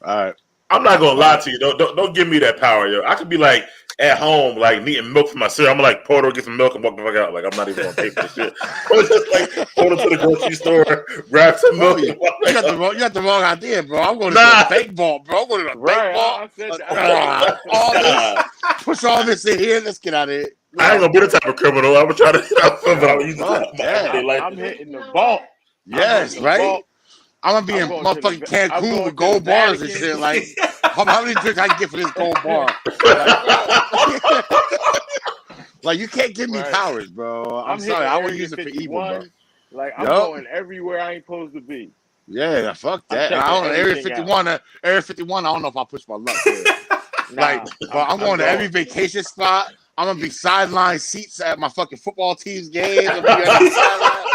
All right. I'm not gonna lie to you. Don't give me that power, yo. I could be like at home, like needing milk for my cereal. I'm like, Porter, get some milk and walk the fuck out. Like I'm not even gonna pay for this shit. I was just like, go to the grocery store, grab some milk. You got the wrong idea, bro. I'm going to Nah. a bank vault, bro. I'm going to a right? bank vault. I said All that. this, push all this in here. Let's get out of here. I ain't gonna be the type of criminal. I'm gonna try to, but I'm using Fuck that. I'm hitting the vault. Yes, I'm right. vault. I'm gonna be I'm in going to motherfucking the- I'm Cancun going with to gold the bars and Vatican. shit. Like, how many drinks I can get for this gold bar? Like, you can't give me Right. powers, bro. I'm sorry. hitting I would Area use it for evil, bro. 51. Like I'm Yup. going everywhere I ain't supposed to be. Yeah, fuck I'm that. checking I don't know. Area everything 51. Area 51. I don't know if I push my luck there. Nah, Like, but I'm going to every vacation spot. I'm gonna be sideline seats at my fucking football team's games. I'm gonna be on the sideline.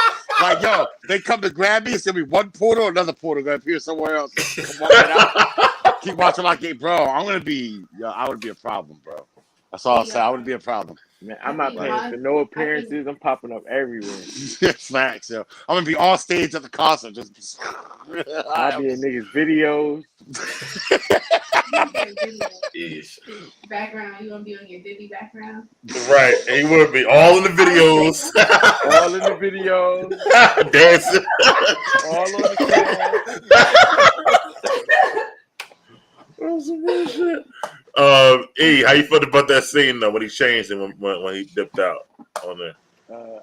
Like, yo, they come to grab me. It's gonna be one porter or another porter gonna appear somewhere else. Come walking out. Keep watching my game, bro. I'm gonna be. Yo, I would be a problem, bro. That's all I say. I would be a problem. man, I'm not think paying mine- for no appearances. I'm popping up everywhere. Facts, yo. I'm gonna be on stage at the concert. Just. I'll be in niggas' videos. Yeesh. Background, you gonna be on your Diddy background? Right, and he would be all in the videos, All in the videos. dancing. All on the That's some bullshit. E, how you felt about that scene though when he changed and when he dipped out on there?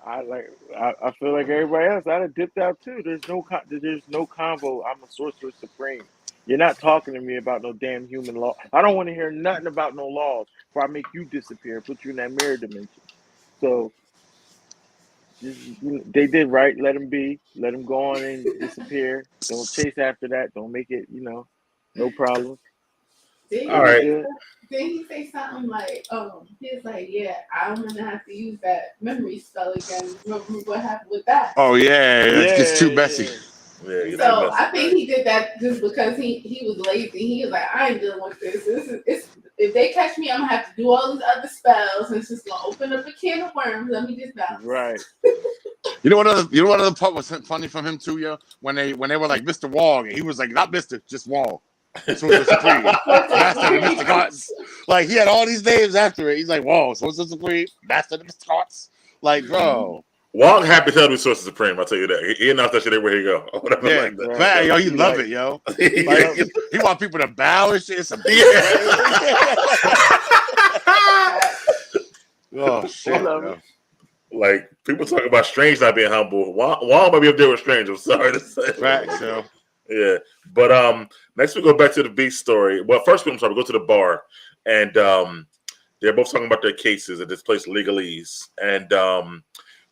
I feel like everybody else. I'd have dipped out too. There's no convo. I'm a sorcerer supreme. You're not talking to me about no damn human law. I don't want to hear nothing about no laws before I make you disappear and put you in that mirror dimension. So they did right. Let him be. Let him go on and disappear. Don't chase after that. Don't make it. No problem. All right. Didn't he say something like, he was like, yeah, I'm gonna have to use that memory spell again. Remember what happened with that? Oh yeah, it gets too messy. Yeah, you So know, I think he did that just because he was lazy. He was like, I ain't dealing with this. If they catch me, I'm gonna have to do all these other spells, and it's just gonna open up a can of worms. Let me just bounce. Right. You know what other part was funny from him too, yo? When they were like Mr. Wong, and he was like, not Mr., just Wong. Sorcerer Supreme. Master of the Mystic Arts. Like he had all these names after it. He's like, whoa, Sorcerer Supreme, Master of the Mystic Arts. Like, bro. Wong happy to be Sorcerer Supreme. I'll tell you that. He announced that shit everywhere he go. Or whatever Yeah, like that. Right. man, yo, he He love like- it, yo. Like, Like, he want people to bow and shit. It's some oh shit, love yo. like people talk about Strange not being humble. Wong might be up there with Strange. I'm sorry to say. Right, so Yeah, but next we go back to the Beast story. Well, first we go to the bar, and they're both talking about their cases at this place, Legalese, and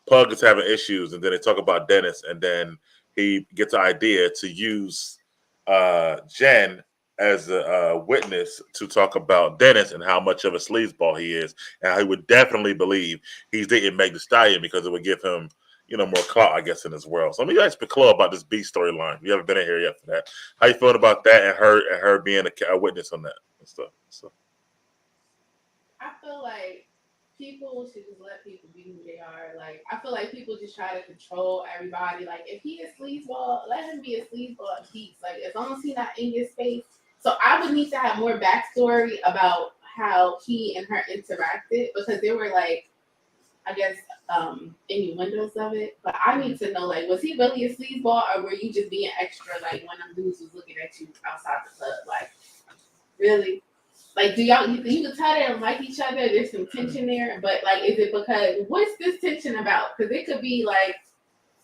Pug is having issues, and then they talk about Dennis, and then he gets an idea to use Jen as a witness to talk about Dennis and how much of a sleazeball he is, and how he would definitely believe he's dating Meg Thee Stallion because it would give him, more clout, I guess, in his world. So let me ask Chloe about this B storyline. You haven't been in here yet for that. How you feeling about that and her being a witness on that and stuff? So I feel like people should just let people be who they are. Like, I feel like people just try to control everybody. Like, if he is sleazeball, let him be a sleazeball in peace. Like, as long as he's not in your space. So I would need to have more backstory about how he and her interacted, because there were, like, I guess, innuendos of it. But I need to know, like, was he really a sleazeball, or were you just being extra, like, when them dudes was looking at you outside the club? Like, really? Like, you can tell they don't like each other. There's some tension there, but like, is it because what's this tension about? Because it could be like,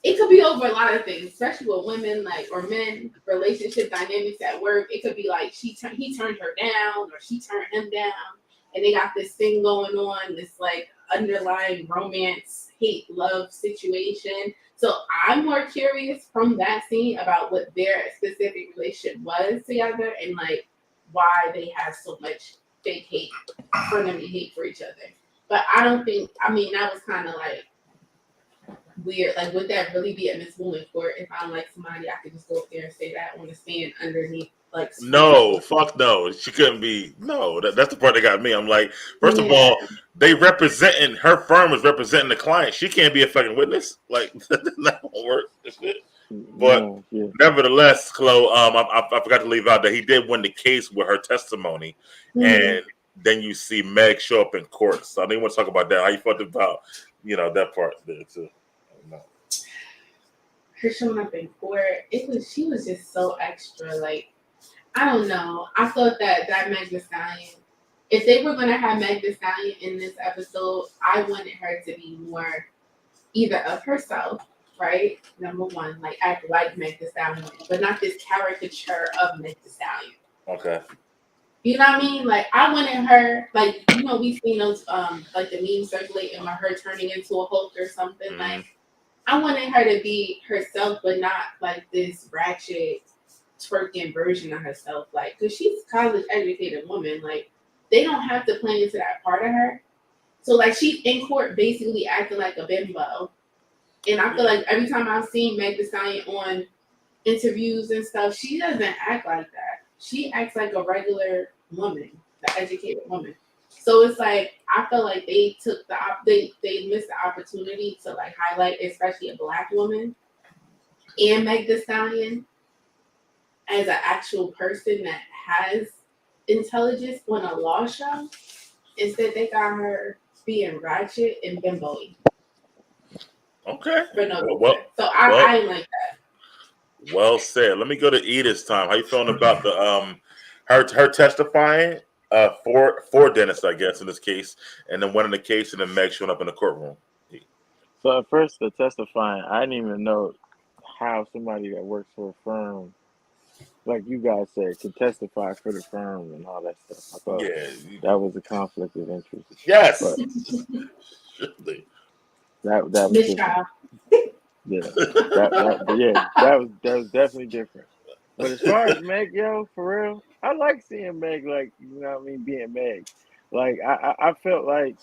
it could be over a lot of things, especially with women, like, or men, relationship dynamics at work. It could be like he turned her down, or she turned him down, and they got this thing going on, this like underlying romance, hate, love situation. So I'm more curious from that scene about what their specific relationship was together, and like why they have so much fake hate, frenemy hate for each other. But I don't think, I mean, that was kind of like weird. Like, would that really be a Miss Woman court if I'm like somebody I could just go up there and say that on the stand underneath, like, no, fuck no, she couldn't be. No, that's the part that got me. I'm like, first of all, they representing her firm is representing the client. She can't be a fucking witness. Like, that won't work. But nevertheless, Chloe, I forgot to leave out that he did win the case with her testimony, and then you see Meg show up in court. So I didn't want to talk about that. How you felt about that part there too? Her showing up in court, she was just so extra. Like, I don't know. I thought that Meg Thee Stallion, if they were gonna have Meg Thee Stallion in this episode, I wanted her to be more either of herself. Right, number one, like act like Meg Thee Stallion, but not this caricature of Meg Thee Stallion. Okay. You know what I mean? Like, I wanted her, like, we've seen those like the memes circulating with her turning into a Hulk or something. Mm-hmm. Like, I wanted her to be herself, but not like this ratchet twerking version of herself. Like, because she's a college educated woman. Like, they don't have to play into that part of her. So like, she's in court basically acting like a bimbo. And I feel like every time I've seen Meg Thee Stallion on interviews and stuff, she doesn't act like that. She acts like a regular woman, the educated woman. So it's like, I feel like they took they missed the opportunity to like highlight, especially a Black woman and Meg Thee Stallion as an actual person that has intelligence on a law show. Instead, they got her being ratchet and bimbo-y. Okay. So I ain't like that. Well said. Let me go to E this time. How you feeling about the her testifying for Dennis, I guess, in this case, and then winning the case, and then Meg showing up in the courtroom? So at first, the testifying, I didn't even know how somebody that works for a firm, like you guys said, could testify for the firm and all that stuff. I thought that was a conflict of interest. Yes. But, that was different. That was definitely different. But as far as Meg, for real, I like seeing Meg, like, you know what I mean, being Meg. Like, I felt like,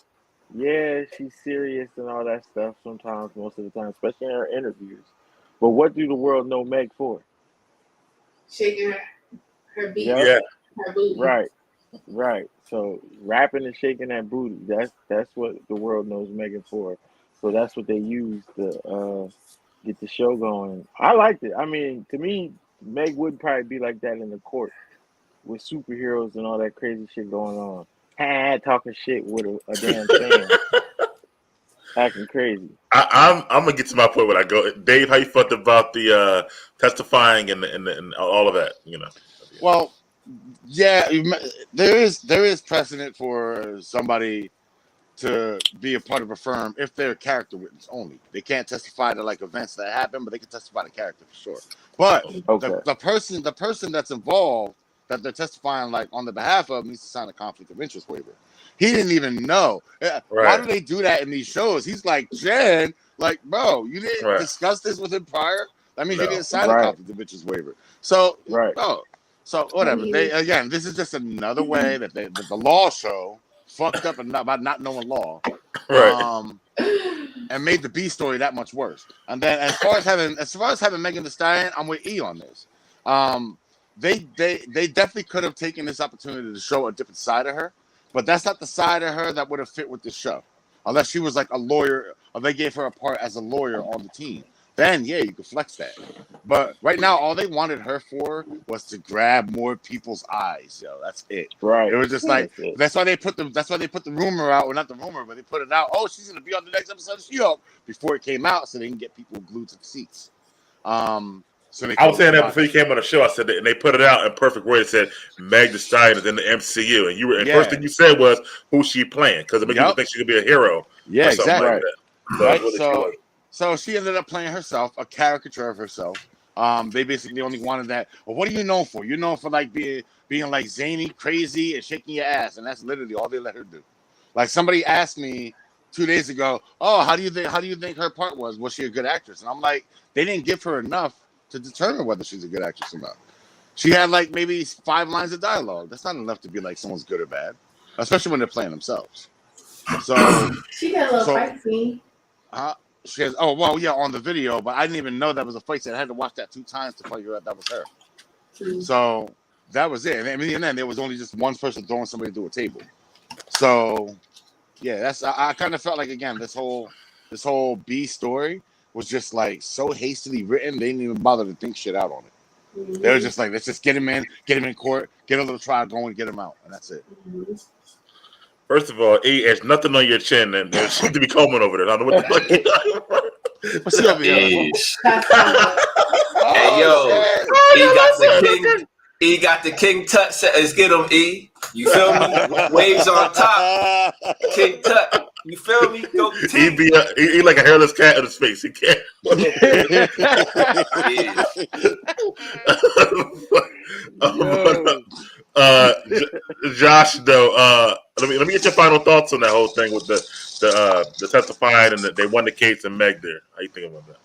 she's serious and all that stuff sometimes, most of the time, especially in her interviews. But what do the world know Meg for? Shaking her beat, her booty. Right. So rapping and shaking that booty, that's what the world knows Megan for. So that's what they use to get the show going. I liked it. I mean, to me, Meg would probably be like that in the court with superheroes and all that crazy shit going on. Talking shit with a damn fan. Acting crazy. I'm gonna get to my point when I go. Dave, how you felt about the testifying and all of that? Well, there is precedent for somebody to be a part of a firm if they're character witness only. They can't testify to like events that happen, but they can testify to character for sure. But the person that's involved that they're testifying like on the behalf of needs to sign a conflict of interest waiver. He didn't even know. Right. Why do they do that in these shows? He's like, Jen, like, bro, you didn't discuss this with him prior. That means you didn't sign a conflict of interest waiver. So, bro, So whatever. They again, this is just another way that the law show fucked up about not knowing law. Right. And made the B story that much worse. And then as far as having Megan Thee Stallion, I'm with E on this. They definitely could have taken this opportunity to show a different side of her, but that's not the side of her that would have fit with this show. Unless she was like a lawyer, or they gave her a part as a lawyer on the team. Then yeah, you could flex that. But right now, all they wanted her for was to grab more people's eyes. Yo, that's it. Right. It was just like That's it. that's why they put the rumor out, or not the rumor, but they put it out. Oh, she's gonna be on the next episode of She-Hulk before it came out, so they can get people glued to the seats. So they I was saying that watch. before you came on the show. I said that, and they put it out in perfect word. It said Meg Thee Stallion is in the MCU, and and Yeah. first thing you said was who she playing, because it made people Yup. think she could be a hero. Yeah, or something exactly. like Right. that. So, Right, that's what she was. So she ended up playing herself, a caricature of herself. They basically only wanted that. Well, what are you known for? You're known for like being like zany, crazy, and shaking your ass, and that's literally all they let her do. Like somebody asked me 2 days ago, "Oh, how do you think her part was? Was she a good actress?" And I'm like, they didn't give her enough to determine whether she's a good actress or not. She had like maybe 5 lines of dialogue. That's not enough to be like someone's good or bad, especially when they're playing themselves. So. She did a little So- fight scene. She has, oh, well, yeah, on the video, but I didn't even know that was a fight scene. I had to watch that 2 times to figure out that was her. So that was it. And I mean, and then there was only just one person throwing somebody through a table. So, yeah, I kind of felt like, again, this whole B story was just like so hastily written, they didn't even bother to think shit out on it. They were just like, let's just get him in court, get a little trial going, get him out, and that's it. First of all, E, there's nothing on your chin, and there seems to be combing over there. I don't know what the fuck you're talking about. What's up, here? Yeesh. That's fine. Hey, yo. Oh, He got the King Tut set. Let's get him, E. You feel me? Waves on top. King Tut. You feel me? Go He T. be he like a hairless cat in his face. He can't. Josh, though, let me get your final thoughts on that whole thing with the testifying and that they won the case and Meg there. How you think about that?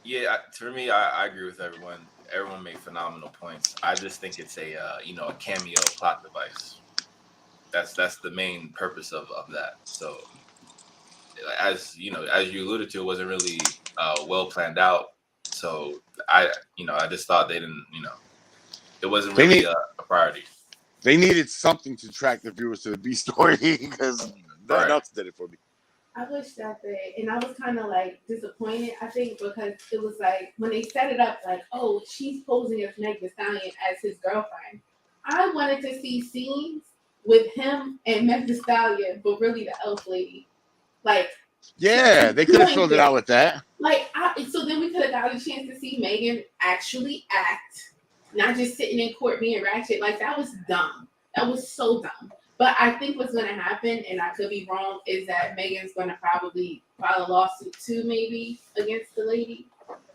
Yeah, for me, I agree with everyone. Everyone made phenomenal points. I just think it's a a cameo plot device. That's the main purpose of that. So, as you alluded to, it wasn't really well planned out. So I just thought they didn't, it wasn't really a priority. They needed something to attract the viewers to the B story because nothing else did it for me. I wish that and I was kind of like disappointed, I think, because it was like when they set it up, like, oh, she's posing as Meg Thee Stallion as his girlfriend. I wanted to see scenes with him and Meg Thee Stallion, but really the elf lady. Like, Yeah, they could have filled it out with that. So then we could have got a chance to see Megan actually act, not just sitting in court being ratchet. Like, that was dumb. That was so dumb. But I think what's going to happen, and I could be wrong, is that Megan's going to probably file a lawsuit too, maybe against the lady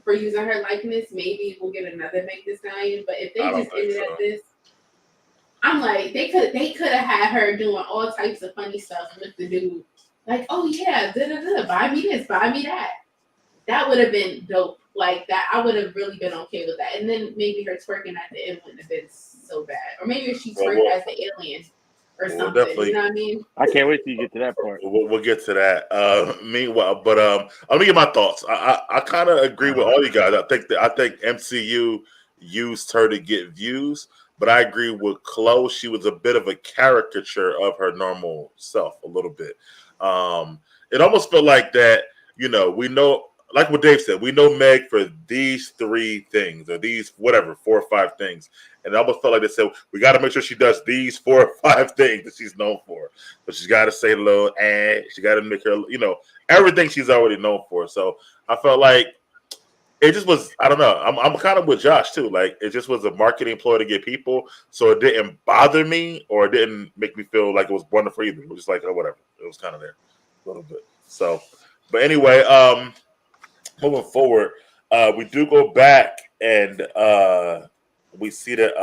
for using her likeness. Maybe we'll get another Meg Thee Stallion. But if they I don't just think ended so. at this, I'm like, they could have had her doing all types of funny stuff with the dude. Like, oh yeah, buy me this, buy me that. That would have been dope. Like that, I would have really been okay with that. And then maybe her twerking at the end wouldn't have been so bad. Or maybe if she twerked as the alien or Well, something. definitely. You know what I mean? I can't wait till you get to that part. We'll get to that. Meanwhile, but let me get my thoughts. I kind of agree with all you guys. I think MCU used her to get views, but I agree with Chloe. She was a bit of a caricature of her normal self, a little bit. It almost felt like that. We know, like what Dave said, we know Meg for these 3 things or these 4 or 5 things. And it almost felt like they said, we got to make sure she does these 4 or 5 things that she's known for. But she's got to say a little, she got to make her, everything she's already known for. So I felt like it just was, I don't know. I'm kind of with Josh too. Like, it just was a marketing ploy to get people. So it didn't bother me or it didn't make me feel like it was wonderful either. It was just like, oh, whatever. It was kind of there a little bit. So, but anyway, moving forward, we do go back and we see that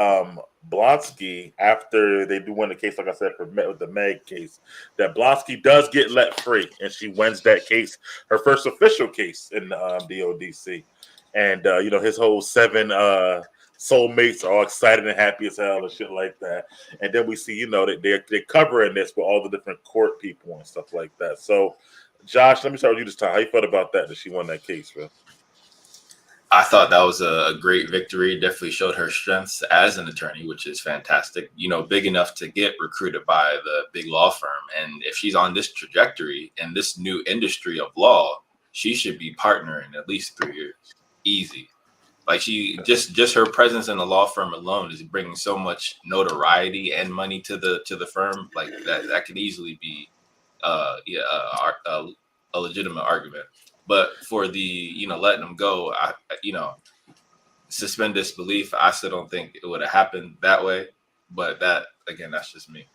Blonsky, after they do win the case, like I said, with the Meg case, that Blonsky does get let free, and she wins that case, her first official case in the DODC. And his whole 7 soulmates are all excited and happy as hell and shit like that. And then we see, that they're covering this with all the different court people and stuff like that. So, Josh, let me start with you this time. How you felt about that she won that case, man? I thought that was a great victory. Definitely showed her strengths as an attorney, which is fantastic. Big enough to get recruited by the big law firm. And if she's on this trajectory in this new industry of law, she should be partnering at least 3 years. Easy. Like she just her presence in the law firm alone is bringing so much notoriety and money to the firm. Like that could easily be a legitimate argument. But for the letting them go, I suspend disbelief. I still don't think it would have happened that way. But that's just me.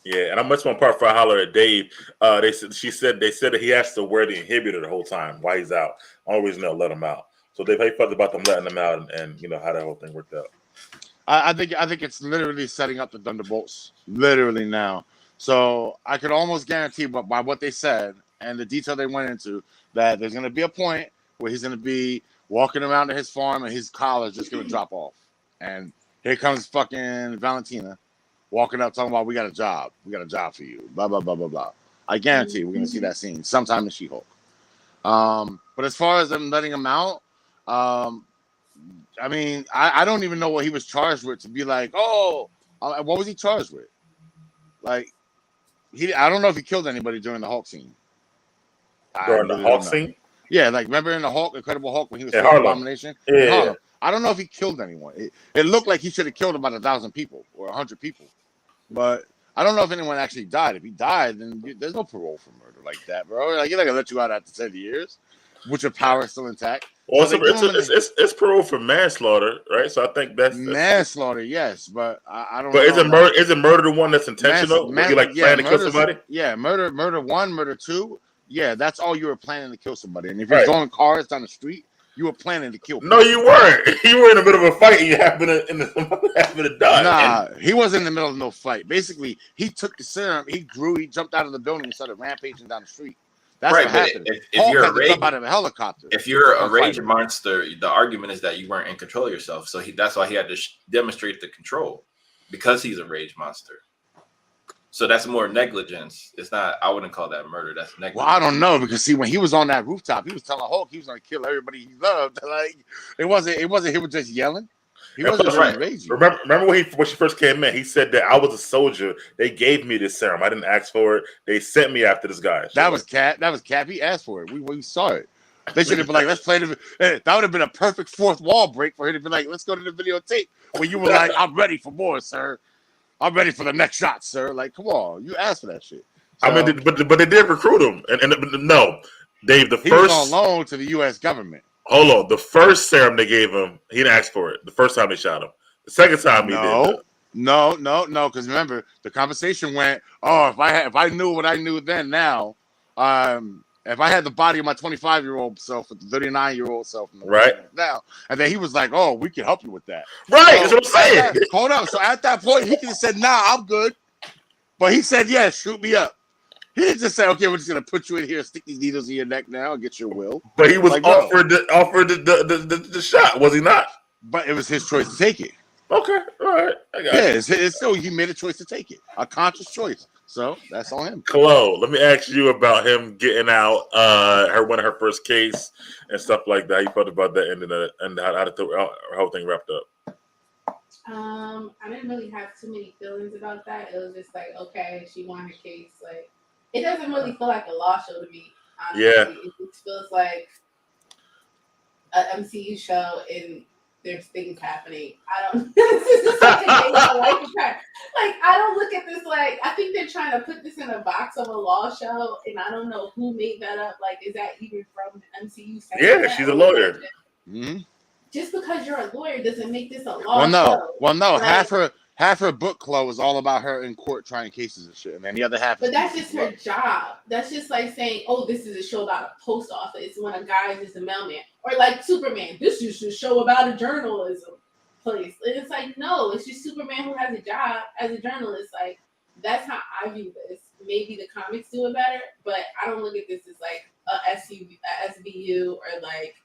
Yeah, and I much one part for I holler at Dave. They said that he has to wear the inhibitor the whole time while he's out. Only reason they'll let him out. So they felt about them letting him out and how that whole thing worked out. I think it's literally setting up the Thunderbolts literally now. So I could almost guarantee, but by what they said and the detail they went into, that there's going to be a point where he's going to be walking around to his farm and his collar is just going to drop off. And here comes fucking Valentina walking up talking about, we got a job for you, blah, blah, blah, blah, blah. I guarantee we're going to see that scene sometime in She-Hulk. But as far as them letting him out, I don't even know what he was charged with to be like, what was he charged with? Like, I don't know if he killed anybody during the Hulk scene. During the Hulk scene? Yeah, like remember in the Hulk, Incredible Hulk, when he was in Harlem. Abomination? Yeah. I don't know if he killed anyone. It looked like he should have killed about 1,000 people or 100 people. But I don't know if anyone actually died. If he died, then there's no parole for murder like that, bro. Like, you're not going to let you out after 10 years with your power still intact. Well, it's parole for manslaughter, right? So I think that's manslaughter, yes, but I don't. But is it murder the one that's intentional? Where you plan to kill somebody? Yeah, murder 1, murder 2. Yeah, that's all you were planning to kill somebody. And if you're going cars down the street, you were planning to kill people. No, you weren't. You were in the middle of a fight and you happen to die. Nah, he wasn't in the middle of no fight. Basically, he took the serum, he jumped out of the building and started rampaging down the street. That's what happened. If you're out of a helicopter. If you're a rage monster, the argument is that you weren't in control of yourself. So that's why he had to demonstrate the control, because he's a rage monster. So that's more negligence. It's not. I wouldn't call that murder. That's negligence. Well, I don't know, because see, when he was on that rooftop, he was telling Hulk he was going to kill everybody he loved. Like it wasn't. He was just yelling. He wasn't really raging. Remember when she first came in? He said that I was a soldier. They gave me this serum. I didn't ask for it. They sent me after this guy. That was Cap. He asked for it. We saw it. They should have been like, let's play the. That would have been a perfect fourth wall break for him to be like, let's go to the videotape. When you were like, I'm ready for more, sir. I'm ready for the next shot, sir. Like, come on, you asked for that shit. So, but they did recruit him, and no, Dave. He was on loan to the U.S. government. Hold on, the first serum they gave him, he didn't ask for it. The first time they shot him. The second time he did. No. Because remember, the conversation went, if I knew what I knew then, now, if I had the body of my 25-year-old self with the 39-year-old self now, and then he was like, we can help you with that. Right, that's what I'm saying. Hold on. So at that point, he could have said, nah, I'm good. But he said, yes, shoot me up. He didn't just say, okay, we're just going to put you in here, stick these needles in your neck now and get your will. But he was like, offered the shot, was he not? But it was his choice to take it. Okay, all right. I got it. It's still, he made a choice to take it. A conscious choice. So that's on him. Chloe, let me ask you about him getting out, one of her first case and stuff like that. How you felt about that and how the whole thing wrapped up? I didn't really have too many feelings about that. It was just like, okay, she won her case. Like, it doesn't really feel like a law show to me. Honestly. Yeah. It feels like an MCU show and there's things happening. I don't. This is such a like I don't look at this like I think they're trying to put this in a box of a law show, and I don't know who made that up. Like, is that even from the MCU? Yeah, she's a lawyer. Mm-hmm. Just because you're a lawyer doesn't make this a law show. Well, no. Like, half her book club was all about her in court trying cases and shit, and then the other half. But that's just her job. That's just like saying, this is a show about a post office when a guy is just a mailman. Or like Superman, this is a show about a journalism place. And it's like, no, it's just Superman who has a job as a journalist. Like, that's how I view this. Maybe the comics do it better, but I don't look at this as like a SVU or like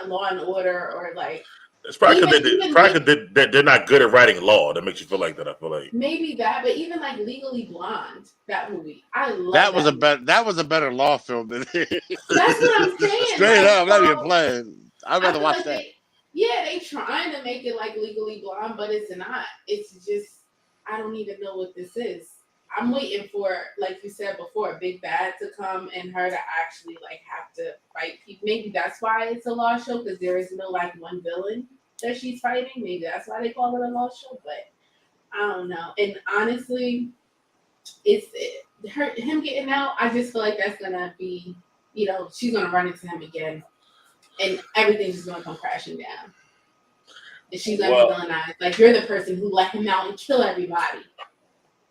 Law and Order or like It's probably Even because they're not good at writing law. That makes you feel like that. I feel like maybe that, but even like Legally Blonde, that movie, I love that was a better law film than That's what I'm saying. straight like, up. Not even playing. I'd rather feel watch like that. they trying to make it like Legally Blonde, but it's not. It's just I don't even know what this is. I'm waiting for, like you said before, a big bad to come and her to actually like have to fight people. Maybe that's why it's a law show, because there is no like one villain that she's fighting. Maybe that's why they call it a law show, but I don't know. And honestly, him getting out. I just feel like that's gonna be, she's gonna run into him again, and everything's just gonna come crashing down. And she's gonna be villainized. Like, you're the person who let him out and kill everybody,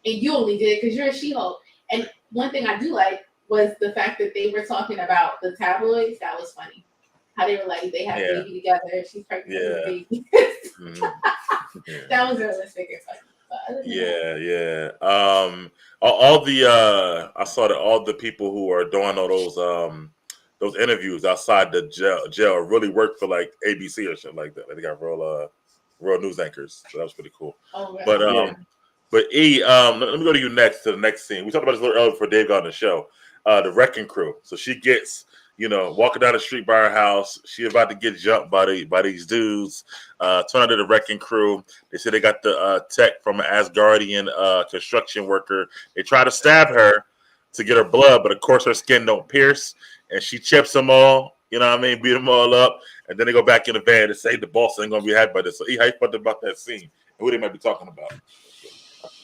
and you only did it because you're a She-Hulk. And one thing I do like was the fact that they were talking about the tabloids. That was funny. How they were like, they had a baby together. She's pregnant with a baby. That was realistic and funny. All the I saw that all the people who are doing all those interviews outside the jail really work for like ABC or shit like that. Like, they got real news anchors. So that was pretty cool. Oh, right. But let me go to you next, to the next scene. We talked about this a little earlier before Dave got on the show. The Wrecking Crew. So she gets, walking down the street by her house. She about to get jumped by these dudes. Turn out to the Wrecking Crew. They say they got the tech from an Asgardian construction worker. They try to stab her to get her blood, but of course her skin don't pierce, and she chips them all. You know what I mean? Beat them all up, and then they go back in the van and say the boss ain't gonna be happy by this. So, how you felt about that scene and what they might be talking about?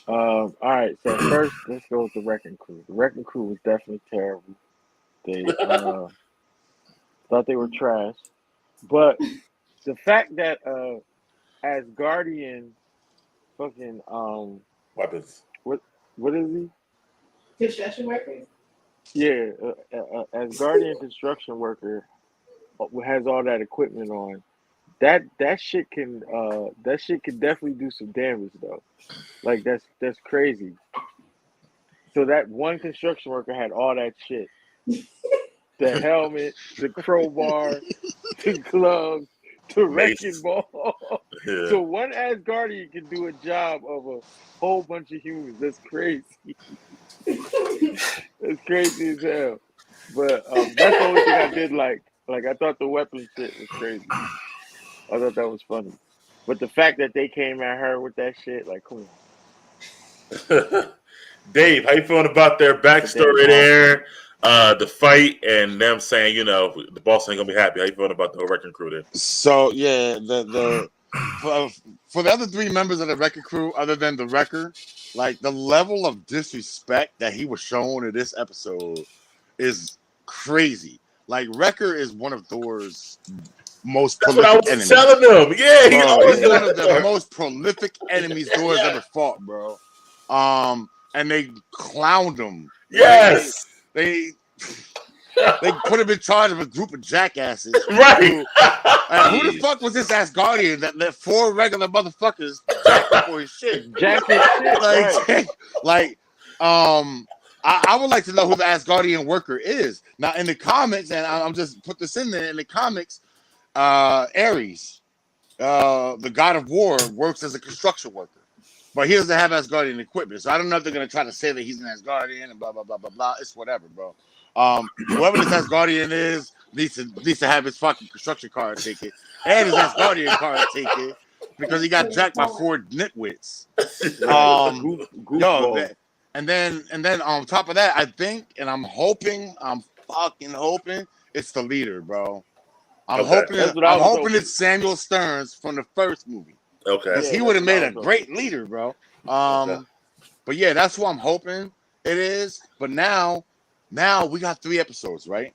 All right. So first, let's go with the Wrecking Crew. The Wrecking Crew was definitely terrible. They thought they were trash, but the fact that Asgardian fucking weapons. What is he? Construction workers. Yeah, Asgardian construction worker has all that equipment on. That shit can definitely do some damage though. Like, that's crazy. So that one construction worker had all that shit. The helmet, the crowbar, the gloves, the wrecking ball. Yeah. So one Asgardian can do a job of a whole bunch of humans. That's crazy. That's crazy as hell. But that's the only thing I did like. Like, I thought the weapon shit was crazy. I thought that was funny. But the fact that they came at her with that shit, like, come on. Dave, how you feeling about their backstory there? The fight and them saying, the boss ain't gonna be happy. How you feeling about the Wrecking Crew there? So yeah, for the other three members of the Wrecking Crew, other than the Wrecker, like, the level of disrespect that he was shown in this episode is crazy. Like, Wrecker is one of Thor's most prolific enemies. Telling them. Yeah, he's one of the most prolific enemies Thor's ever fought, bro. And they clowned him. Yes. They put him in charge of a group of jackasses. Right. And who the fuck was this Asgardian that let four regular motherfuckers jack up for his shit? Jack his shit. I would like to know who the Asgardian worker is. Now, in the comics, and I'm just put this in there, in the comics, Ares, the god of war, works as a construction worker. But he doesn't have Asgardian equipment. So I don't know if they're going to try to say that he's an Asgardian and blah, blah, blah, blah, blah. It's whatever, bro. Whoever this Asgardian is needs to have his fucking construction card ticket and his Asgardian card ticket, because he got jacked by four nitwits. And then on top of that, I think, and I'm fucking hoping it's the leader, bro. I'm hoping it's Samuel Stearns from the first movie. Okay. Because he would have made a great leader, bro. But yeah, that's what I'm hoping it is. But now we got 3 episodes, right?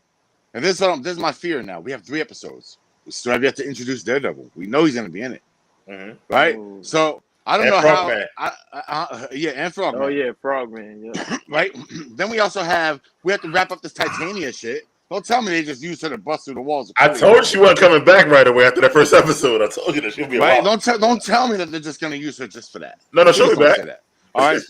And this is my fear now. We have 3 episodes. We still have yet to introduce Daredevil. We know he's going to be in it, right? Ooh. So I don't know Frogman. and Frogman. Oh yeah, Frogman. Yeah. Right. Then we have to wrap up this Titania shit. Don't tell me they just used her to bust through the walls. I told you she wasn't coming back right away after that first episode. I told you that she'll be right. Don't tell me that they're just gonna use her just for that. No, she'll be back. Say that. All right.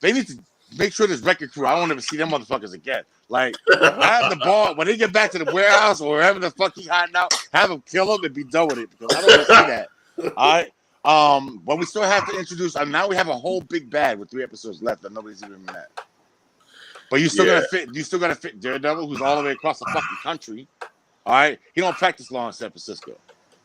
They need to make sure this Wrecking Crew, I don't ever see them motherfuckers again. Like, have the ball when they get back to the warehouse or wherever the fuck he hiding out, have him kill him and be done with it because I don't want to see that. All right. But we still have to introduce. Now we have a whole big bad with 3 episodes left that nobody's even met. But you still gotta fit. You still gotta fit Daredevil, who's all the way across the fucking country. All right. He don't practice law in San Francisco.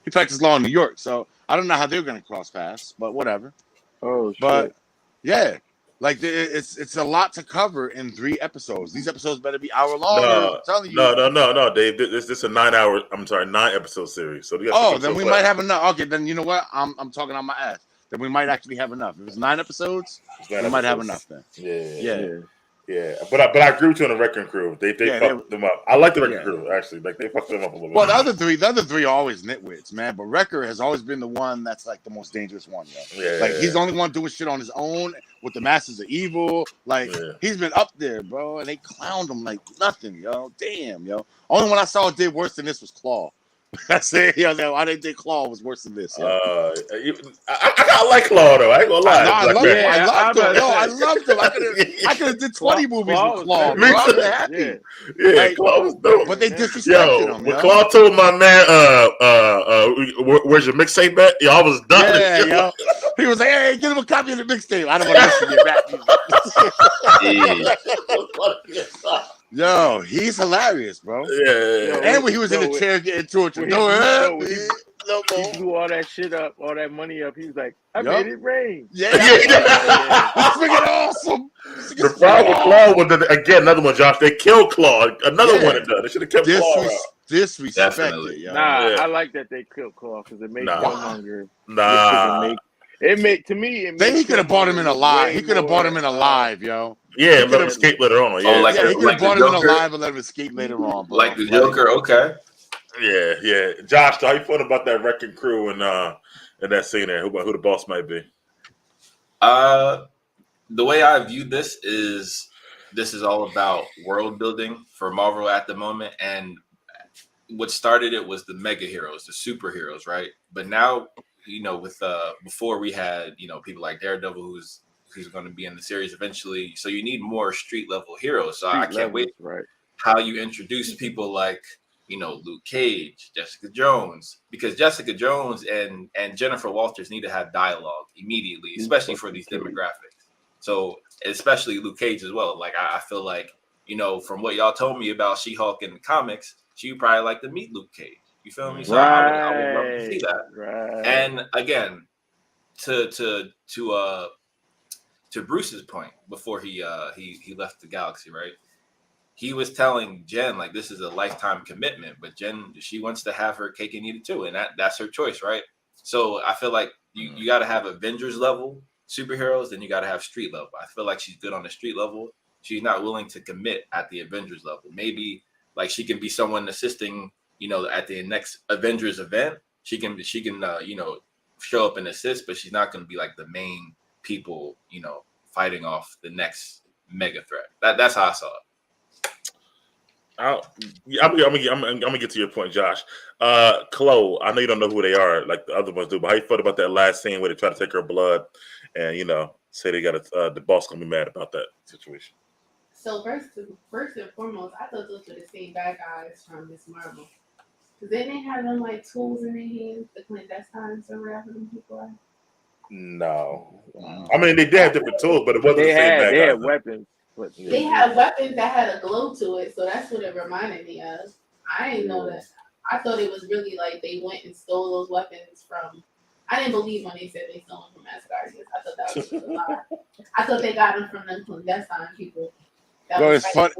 He practiced law in New York. So I don't know how they're gonna cross paths, but whatever. Oh shit. But yeah, like it's a lot to cover in 3 episodes. These episodes better be hour long. I'm telling you. No, Dave. This is a 9 episode series. So then we might have enough. Okay, then you know what? I'm talking on my ass. Then we might actually have enough. If it's 9 episodes, we might have enough then. Yeah. But I agree with you on the Wrecking Crew. They fucked them up. I like the Wrecking Crew actually. Like they fucked them up a little bit. Well, the other three are always nitwits, man. But Wrecker has always been the one that's like the most dangerous one, yo. He's the only one doing shit on his own with the Masters of Evil. Like he's been up there, bro, and they clowned him like nothing, yo. Damn, yo. Only one I saw did worse than this was Claw. That's it. Yo, I didn't think Claw was worse than this. Yo. I like Claw though. I ain't gonna lie. I loved him. I loved him. I could have did 20 movies with Claw. Bro. I was happy. Yeah, Claw was dope. But they disrespected him. When Claw told my man, where's your mixtape at? Yo, I was done. Yeah, yo. He was like, hey, get him a copy of the mixtape. I don't want to listen to your rap music. Yo, he's hilarious, bro. Yeah. And when he was in the chair getting tortured. He blew all that shit up, all that money up. He was like, I made it rain. Yeah. That's freaking awesome. The problem with Claw was again another one, Josh. They killed Claw. Another one done. They should have kept Claw out. Disrespected, yo. I like that they killed Claw because it made Killmonger. He could have bought him in alive. He could have bought him in alive, yo. Yeah, let him escape later on. Yeah, he could have bought him in alive and let him escape later on. Bro. Like the Joker, okay. Yeah. Josh, how you feel about that Wrecking Crew and that scene there? Who the boss might be? The way I view this is all about world building for Marvel at the moment, and what started it was the mega heroes, the superheroes, right? But now, with before we had people like Daredevil, who's going to be in the series eventually. So you need more street level heroes. So I can't wait how you introduce people like Luke Cage, Jessica Jones, because Jessica Jones and Jennifer Walters need to have dialogue immediately, especially for these demographics. So especially Luke Cage as well. Like I feel like from what y'all told me about She-Hulk in the comics, she would probably like to meet Luke Cage. You feel me? So I would love to see that. Right. And again, to Bruce's point before he left the galaxy, right? He was telling Jen like this is a lifetime commitment, but Jen, she wants to have her cake and eat it too, and that's her choice, right? So I feel like you got to have Avengers level superheroes, then you got to have street level. I feel like she's good on the street level. She's not willing to commit at the Avengers level. Maybe like she can be someone assisting, at the next Avengers event. She can show up and assist, but she's not going to be like the main people, fighting off the next mega threat. That's how I saw it. I'm gonna get to your point, Josh. Chloe, I know you don't know who they are like the other ones do, but how you felt about that last scene where they try to take her blood and say they got the boss gonna be mad about that situation? So first and foremost, I thought those were the same bad guys from Miss Marvel. Because then they have them like tools in their hands, the clandestines or whatever them people are. No, I mean they did have different tools, but it wasn't the same bad guys. They had weapons. They had weapons that had a glow to it, so that's what it reminded me of. I didn't know that. I thought it was really like they went and stole those weapons from. I didn't believe when they said they stole them from Asgardians. I thought that was a lie. I thought they got them from them clandestine people. It's funny.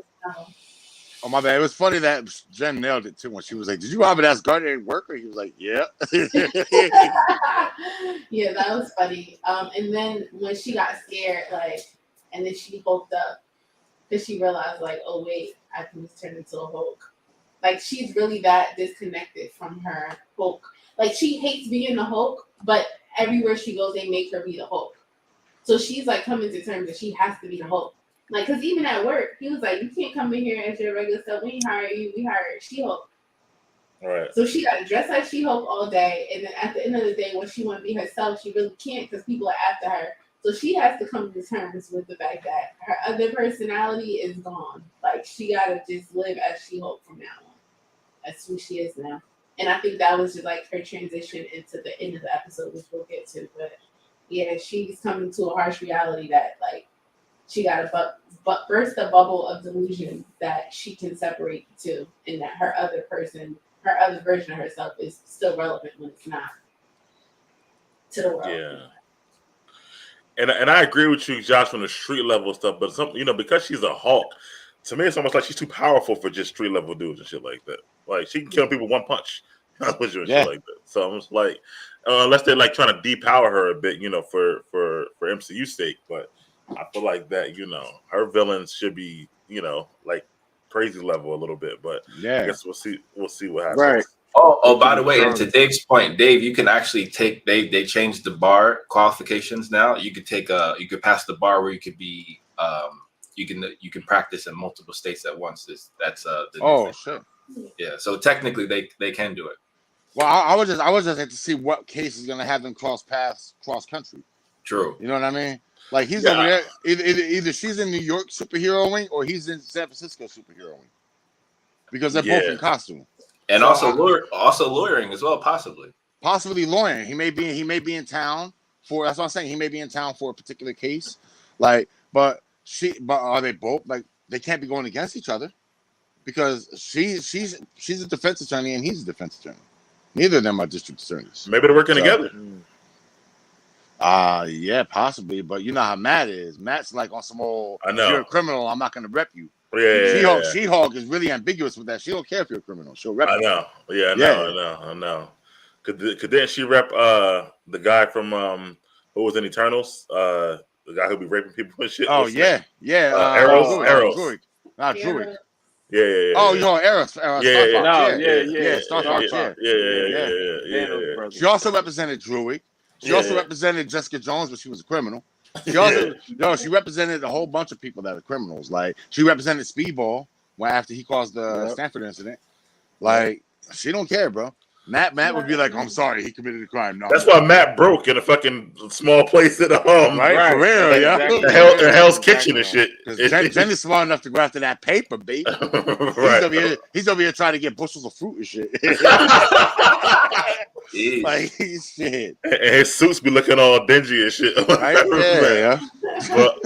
Oh my bad. It was funny that Jen nailed it too when she was like, "Did you rob an Asgardian worker?" He was like, "Yeah." Yeah, that was funny. And then when she got scared, and then she hulked up. Because she realized, oh wait, I can just turn into a Hulk. Like she's really that disconnected from her Hulk. Like she hates being the Hulk, but everywhere she goes, they make her be the Hulk. So she's coming to terms that she has to be the Hulk. Because even at work, he was like, "You can't come in here as your regular self. We ain't hire you. We hired She-Hulk." Right. So she got to dress like She-Hulk all day, and then at the end of the day, when she want to be herself, she really can't because people are after her. So she has to come to terms with the fact that her other personality is gone. Like she gotta just live as she hoped from now on. That's who she is now. And I think that was just like her transition into the end of the episode, which we'll get to. But yeah, she's coming to a harsh reality that like she got to burst the bubble of delusion that she can separate the two, and that her other person, her other version of herself, is still relevant when it's not to the world. Yeah. And I agree with you, Josh, on the street level stuff, but some, because she's a Hulk, to me it's almost like she's too powerful for just street level dudes and shit like that. Like she can kill people one punch, and shit like that. So I'm just like, unless they're like trying to depower her a bit, for MCU's sake. But I feel like that, her villains should be, like crazy level a little bit. But Yeah, I guess we'll see what happens. Right. Oh, by the way, and to Dave's point, Dave, you can actually take they changed the bar qualifications now. You could you could pass the bar where you could be you can practice in multiple states at once. That's the new thing. shit. Yeah. So technically they can do it. Well, I would just have to see what case is gonna have them cross country. True. You know what I mean? Like he's over there. Either she's in New York superhero wing or he's in San Francisco superhero wing, because they're both in costume. And also lawyering as well, possibly. Possibly lawyering. He may be in town for. That's what I'm saying. He may be in town for a particular case. Like, but are they both like they can't be going against each other, because she's a defense attorney and he's a defense attorney. Neither of them are district attorneys. Maybe they're working together. Yeah, possibly. But you know how Matt is. Matt's like on some old. I know. If you're a criminal, I'm not going to rep you. Yeah. She-Hulk is really ambiguous with that. She don't care if you're a criminal. She'll rep. I know. Yeah, I know. Could then she rep the guy from who was in Eternals? The guy who be raping people and shit. Oh yeah. Arrows. Druid. Not Druid. Yeah. Oh, you know, Arrows. Yeah. Starfox. Yeah. She also represented Druid. She also represented Jessica Jones, but she was a criminal. She also, she represented a whole bunch of people that are criminals. Like she represented Speedball after he caused the Stanford incident. Like she don't care, bro. Matt would be like, "I'm sorry, he committed a crime." No, that's why Matt broke in a fucking small place at home, right? For real, exactly. Hell's Kitchen and shit. Because Jenny's smart enough to go after that paper, baby. Right. He's over here trying to get bushels of fruit and shit. Like shit. And his suits be looking all dingy and shit. Right? Yeah. But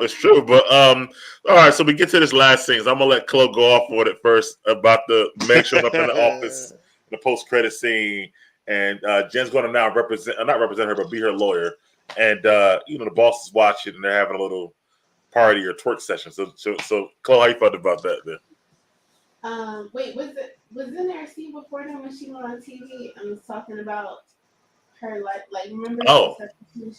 it's true. But all right, so we get to this last scene. So I'm gonna let Chloe go off on it first about the Meg showing up in the office, the post-credit scene, and Jen's gonna now not represent her, but be her lawyer. And the boss is watching, and they're having a little party or twerk session. So Chloe, how you felt about that then? Wait, was there a scene before that when she went on TV and was talking about her like remember? Oh,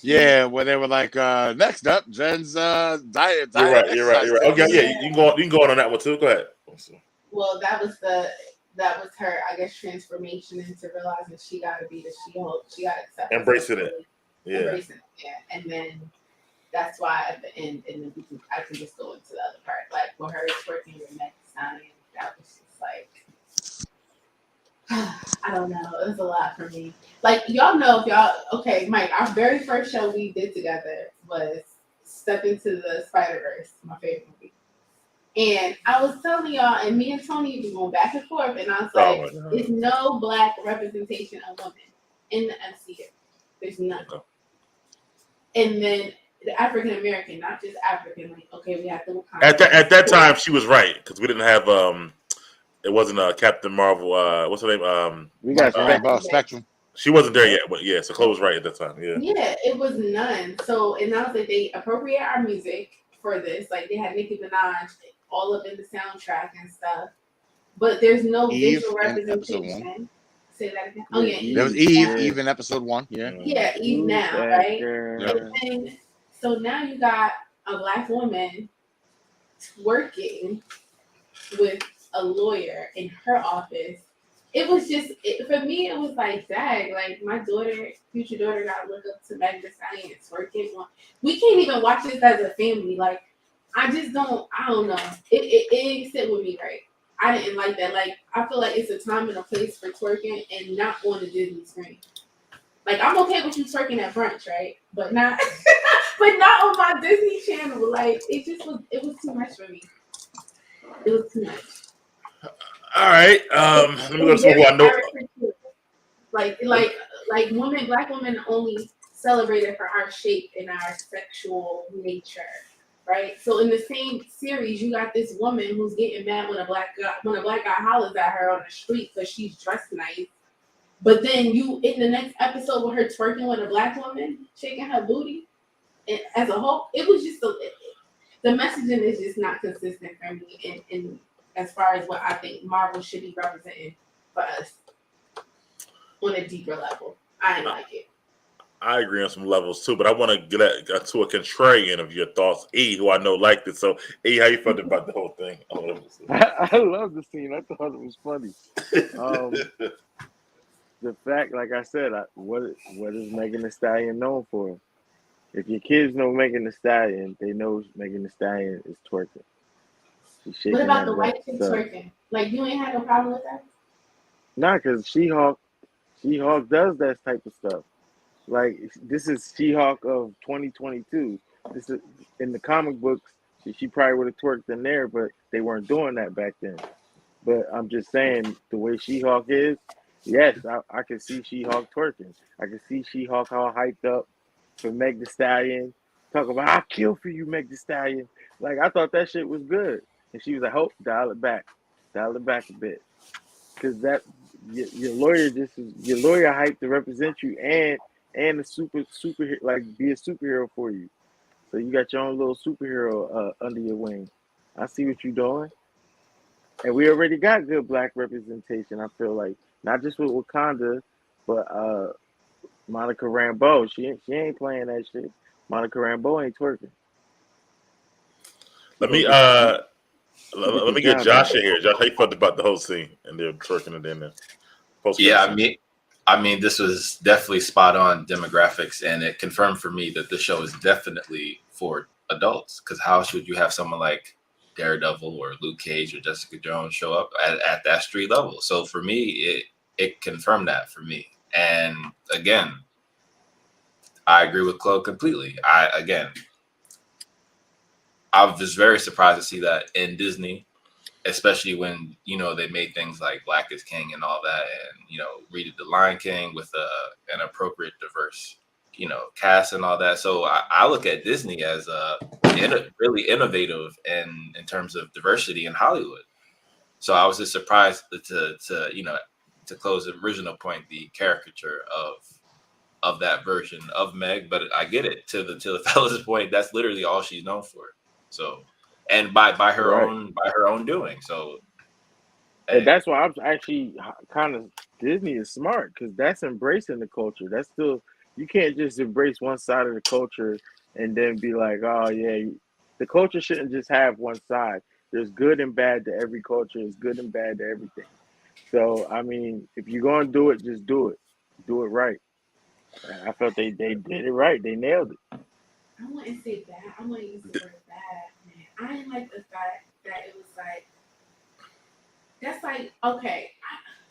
yeah, where they were like, next up, Jen's diet. You're right. Okay, yeah, you can go on that one too. Go ahead. Well, that was her, I guess, transformation into realizing she got to be the She-Hulk. She got to accept embracing it. Yeah. And then that's why at the end, and then I can just go into the other part, like when her working with Meg Stein. That was just like, I don't know. It was a lot for me. Like, okay, Mike, our very first show we did together was Step Into the Spider-Verse, my favorite movie. And I was telling y'all, and me and Tony were going back and forth, and I was like, there's no black representation of women in the MCU. There's none. And then the African American, not just African, like, okay, we have to at that time she was right, because we didn't have it wasn't Captain Marvel, what's her name? We got Spectrum. She wasn't there yet, but yeah, so Chloe was right at that time. Yeah, it was none. So, and I was like, they appropriate our music for this. Like they had Nicki Minaj all up in the soundtrack and stuff. But there's no visual representation. Say that again. Oh yeah, there was Eve in episode 1. Yeah, Eve now, right? And then, so now you got a black woman working with a lawyer in her office. It was just, for me, it was like, dang, like my future daughter got to look up to Meg Thee Stallion working. We can't even watch this as a family. Like, I don't know. It didn't sit with me right. I didn't like that. Like, I feel like it's a time and a place for twerking and not on the Disney screen. Like, I'm okay with you twerking at brunch, right? But not Like it was too much for me. It was too much. All right. Let me go to some who I know. Like women, black women only celebrated for our shape and our sexual nature, right? So in the same series, you got this woman who's getting mad when a black guy hollers at her on the street because she's dressed nice. But then you in the next episode with her twerking with a black woman, shaking her booty, and as a whole, it was just the messaging is just not consistent for me. And as far as what I think Marvel should be representing for us on a deeper level, I didn't like it. I agree on some levels too, but I want to get to a contrarian of your thoughts, E, who I know liked it. So, E, how you felt about the whole thing? I love the scene. I thought it was funny. The fact, like I said, what is Megan Thee Stallion known for? If your kids know Megan Thee Stallion, they know Megan Thee Stallion is twerking. What about the white chick twerking? Like, you ain't had no problem with that? Nah, because She-Hulk does that type of stuff. Like, this is She-Hulk of 2022. This is in the comic books. She probably would have twerked in there, but they weren't doing that back then. But I'm just saying, the way She-Hulk is, yes, I can see She-Hulk twerking. I can see She-Hulk all hyped up for Meg Thee Stallion. Talk about, I'll kill for you, Meg Thee Stallion. Like, I thought that shit was good. And she was like, "Hope, dial it back a bit," because that your lawyer hyped to represent you and a super like be a superhero for you. So you got your own little superhero under your wing. I see what you're doing, and we already got good black representation. I feel like not just with Wakanda, but Monica Rambeau. She ain't playing that shit. Monica Rambeau ain't twerking. Let me get Josh in here. Josh, how you felt about the whole scene and they're twerking it in there? Yeah, I mean, this was definitely spot on demographics, and it confirmed for me that the show is definitely for adults. Because how should you have someone like Daredevil or Luke Cage or Jessica Jones show up at that street level? So for me, it confirmed that for me. And again, I agree with Chloe completely. I was very surprised to see that in Disney, especially when, they made things like Black is King and all that, and, redid The Lion King with an appropriate, diverse, cast and all that. So I look at Disney as really innovative in terms of diversity in Hollywood. So I was just surprised to close the original point, the caricature of that version of Meg. But I get it, to the fella's point, that's literally all she's known for. So, and by her own doing. So, and that's why I'm actually kind of, Disney is smart, because that's embracing the culture. That's still, you can't just embrace one side of the culture and then be like, oh yeah, the culture shouldn't just have one side. There's good and bad to every culture. There's good and bad to everything. So I mean, if you're gonna do it, just do it right. And I felt they did it right. They nailed it. I wouldn't say bad. I wouldn't use the word bad, man. I didn't like the fact that it was like, that's like, okay,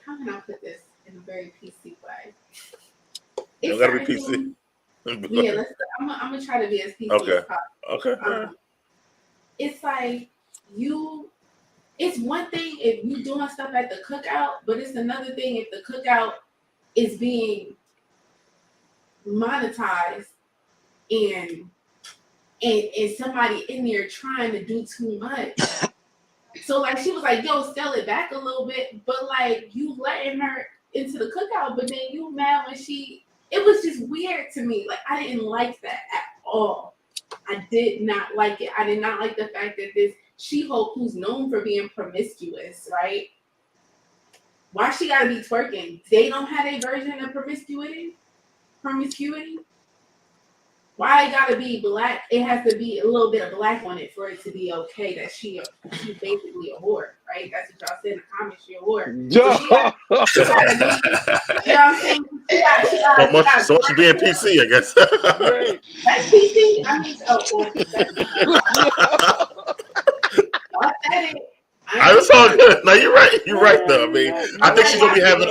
how can I put this in a very PC way? You gotta be PC. Yeah, I'm gonna try to be as PC as possible. Okay. It's like it's one thing if you doing stuff at the cookout, but it's another thing if the cookout is being monetized and somebody in there trying to do too much. So like she was like, yo, scale it back a little bit, but like you letting her into the cookout, but then you mad when it was just weird to me. Like I didn't like that at all. I did not like it. I did not like the fact that this She-Hulk, who's known for being promiscuous, right? Why she gotta be twerking? They don't have a version of promiscuity? Why it gotta be black? It has to be a little bit of black on it for it to be okay that she's basically a whore, right? That's what y'all said in the comments. She a whore. So you know what I'm saying? So much being PC, I guess. That's PC. I mean, I was all good. No, you're right. You're right, though. I mean, I think she's gonna be having.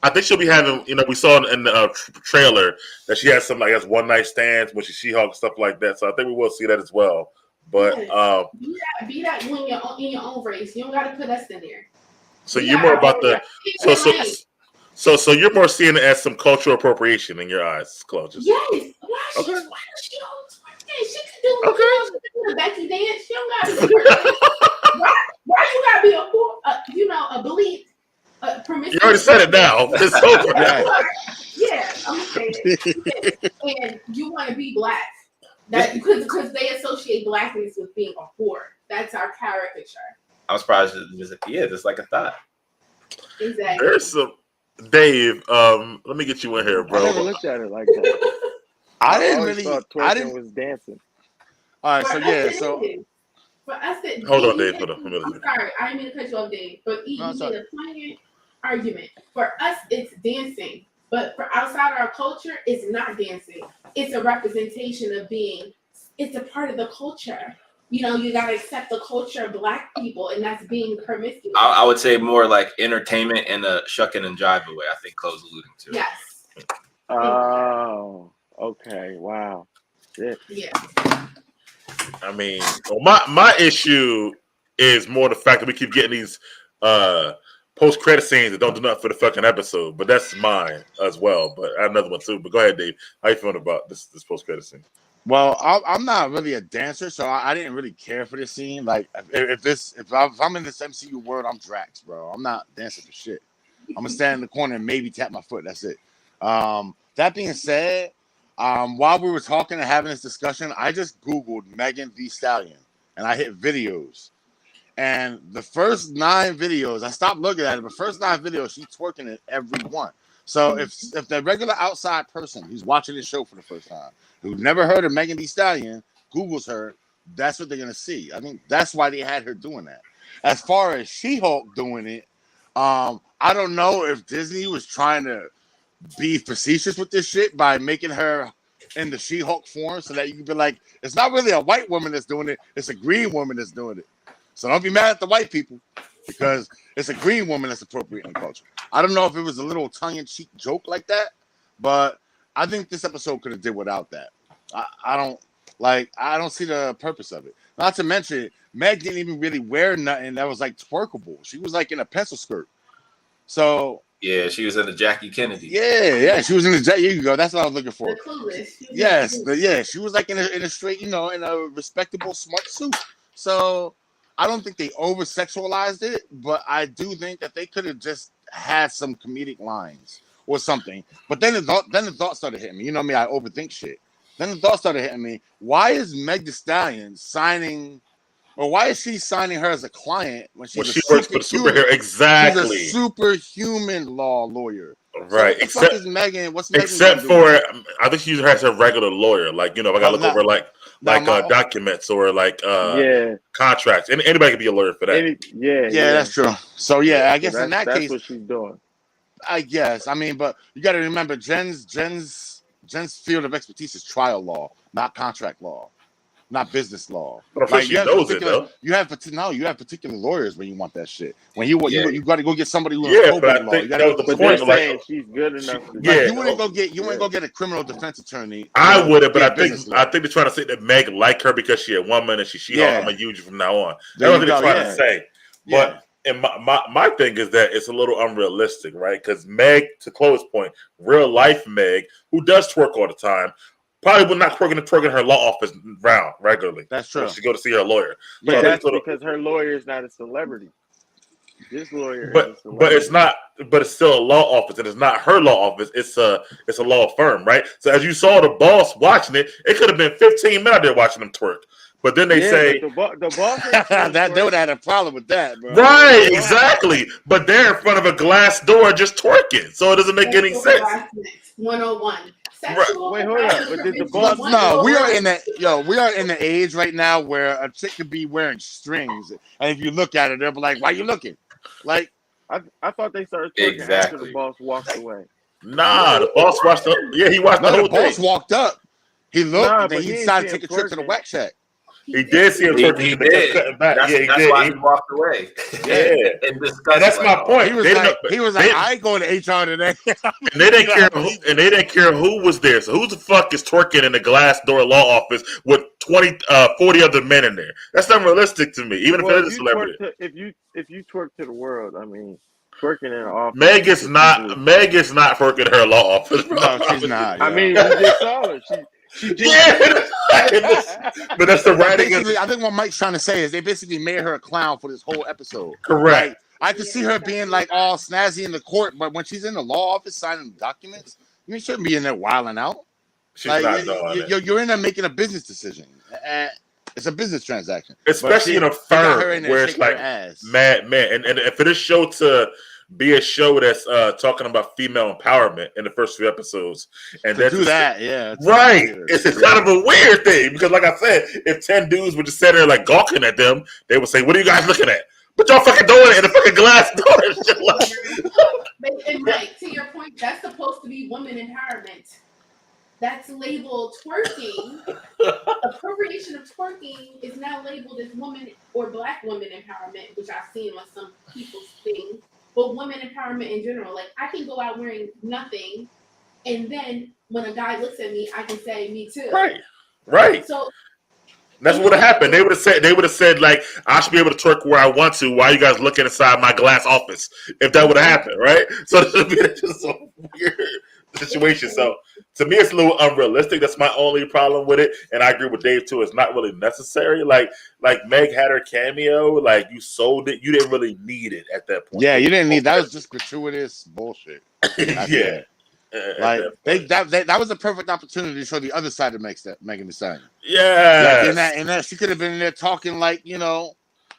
I think she'll be having. We saw in the trailer that she has some, I guess, one night stands when she's She-Hulk, stuff like that. So I think we will see that as well But Be that you in your own race. You don't got to put us in there. so you're more about the so so you're more seeing it as some cultural appropriation in your eyes, Claude. yes. Why Okay. she don't twerk? She can do what she wants to do. The Becky dance. She don't got to do it. Why you gotta be a belief, permissive? You already said it now. It's over. Yeah, I'm saying it. And you want to be black, that because they associate blackness with being a whore. That's our caricature. I'm surprised it was it's like a thought. Exactly. There's some Dave. Let me get you in here, I bro. never looked at it like that. I didn't always really. thought I twerking didn't. was dancing. All right. For So us, yeah. it So is. For us, it Hold on, you Dave. made- Hold on. I'm sorry, I didn't mean to cut you off, Dave. But No, you it's made a poignant argument. For us, it's dancing. But for outside our culture, it's not dancing. It's a representation of being. It's a part of the culture. You know, you gotta accept the culture of black people, and that's being promiscuous. I would say more like entertainment in a shucking and jive way. I think Chloe's alluding to. Yes. Oh, okay. Wow. Shit. Yeah. I mean, well, my issue is more the fact that we keep getting these post credit scenes that don't do nothing for the fucking episode. But that's mine as well. But I have another one too. But go ahead, Dave. How you feeling about this post credit scene? well, I'm not really a dancer, so I didn't really care for this scene. Like if I'm in this MCU world, I'm Drax, bro. I'm not dancing for shit. I'm gonna stand in the corner and maybe tap my foot. That's it. That being said, while we were talking and having this discussion, I just Googled Megan Thee Stallion and I hit videos. And the first 9 videos, I stopped looking at it, but first 9 videos, she's twerking in every one. So if the regular outside person who's watching this show for the first time, who never heard of Megan Thee Stallion, Googles her, that's what they're gonna see. I think that's why they had her doing that. As far as She-Hulk doing it, I don't know if Disney was trying to be facetious with this shit by making her in the She-Hulk form so that you can be like, it's not really a white woman that's doing it, it's a green woman that's doing it. So don't be mad at the white people because it's a green woman that's appropriate in culture. I don't know if it was a little tongue-in-cheek joke like that, but I think this episode could have did without that. I don't see the purpose of it. Not to mention, Meg didn't even really wear nothing that was like twerkable. She was like in a pencil skirt. So Yeah, she was in the Jackie Kennedy. yeah, she was in the jet. Here you go. That's what I was looking for. The clueless. Yes, she was like in a straight, in a respectable, smart suit. So I don't think they over sexualized it, but I do think that they could have just had some comedic lines or something. But then the thought started hitting me. You know me, I overthink shit. Then the thought started hitting me. Why is Meg Thee Stallion signing, or why is she signing her as a client when When she works for the superhero, exactly. She's a superhuman law lawyer. Right. So what the fuck is Megan? What's Megan Except gonna for, do? I think she usually has her regular lawyer. Like, if I got to look over documents or contracts. Anybody can be a lawyer for that. Yeah, that's true. So I guess so in that that's case, what she's doing. I guess. I mean, but you got to remember, Jen's field of expertise is trial law, not contract law, not business law. But I'm sure she knows it, though. You have particular lawyers when you want that shit. When you got to go get somebody who Yeah, knows but I law. think You that gotta was go the get point. They're Like, saying she's good enough. Yeah. you wouldn't go get a criminal defense attorney. I would have, but get I think business law. they're trying to say that Meg liked her because she a woman and she Yeah. I'm gonna use you from now on. There That's what you they're go, trying to say. Yeah. But and my thing is that it's a little unrealistic, right? Because Meg, to Chloe's point, real life Meg, who does twerk all the time, probably would not twerk in her law office round regularly. That's true. She go to see her lawyer. But So that's it's because her lawyer is not a celebrity. This lawyer is a but celebrity. it's not. But it's still a law office, and it's not her law office. It's a law firm, right? So as you saw the boss watching it, it could have been 15 minutes there watching them twerk. But then they say the boss that they would have had a problem with that, bro. right, exactly. But they're in front of a glass door just twerking, so it doesn't make any sense. 101. Wait, hold up. But did the boss? No, we are in the age right now where a chick could be wearing strings, and if you look at it, they'll be like, "Why you looking?" Like, I thought they started twerking after Exactly. the boss walked away. Nah, the boss watched. He watched the no, whole the boss thing. walked up. He looked, Nah, and then but he he decided to ain't take a trip to the twerking. whack shack. He did see him He twerking. They kept did. cutting back. That's, Yeah, he that's did. why he walked away. Yeah. And discussed And that's my point. He was They like, didn't- they- I ain't going to HR today. And they didn't care. They didn't care who was there. So who the fuck is twerking in the glass door law office with 40 other men in there? That's unrealistic to me. Even if it is a celebrity. If you twerk to the world, I mean, twerking in an office. Meg is not twerking her law office. Bro. No, she's not. I yo. mean, you just saw her. She just. Yeah, but that's the writing. Basically, I think what Mike's trying to say is they basically made her a clown for this whole episode. Correct. Like, I could see her being like all snazzy in the court, but when she's in the law office signing documents, you shouldn't be in there wilding out. She's Like, not doing it. you're in there making a business decision. It's a business transaction, Especially in a They got her firm in there where it's shaking her like ass. mad men. And for this show to be a show that's talking about female empowerment in the first few episodes, and To that's do that, yeah, it's right. weird. It's kind of a weird thing because, like I said, if 10 dudes were just sitting there like gawking at them, they would say, "What are you guys looking at? But y'all fucking doing it in a fucking glass door." And shit like, And Mike, to your point, that's supposed to be women empowerment. That's labeled twerking. Appropriation of twerking is now labeled as woman or black women empowerment, which I've seen on some people's things. But women empowerment in general, like I can go out wearing nothing, and then when a guy looks at me, I can say me too. right. So That's what would have happened. They would have said, like, I should be able to twerk where I want to. Why are you guys looking inside my glass office? If that would have happened, right? So this would be just a weird situation. So to me, it's a little unrealistic. That's my only problem with it. And I agree with Dave too. It's not really necessary. Like Meg had her cameo. Like you sold it. You didn't really need it at that point. Yeah, you didn't need that. Was just gratuitous bullshit. Yeah. Like that was a perfect opportunity to show the other side of Megan Thee Stallion. Yeah. Like in that she could have been in there talking like,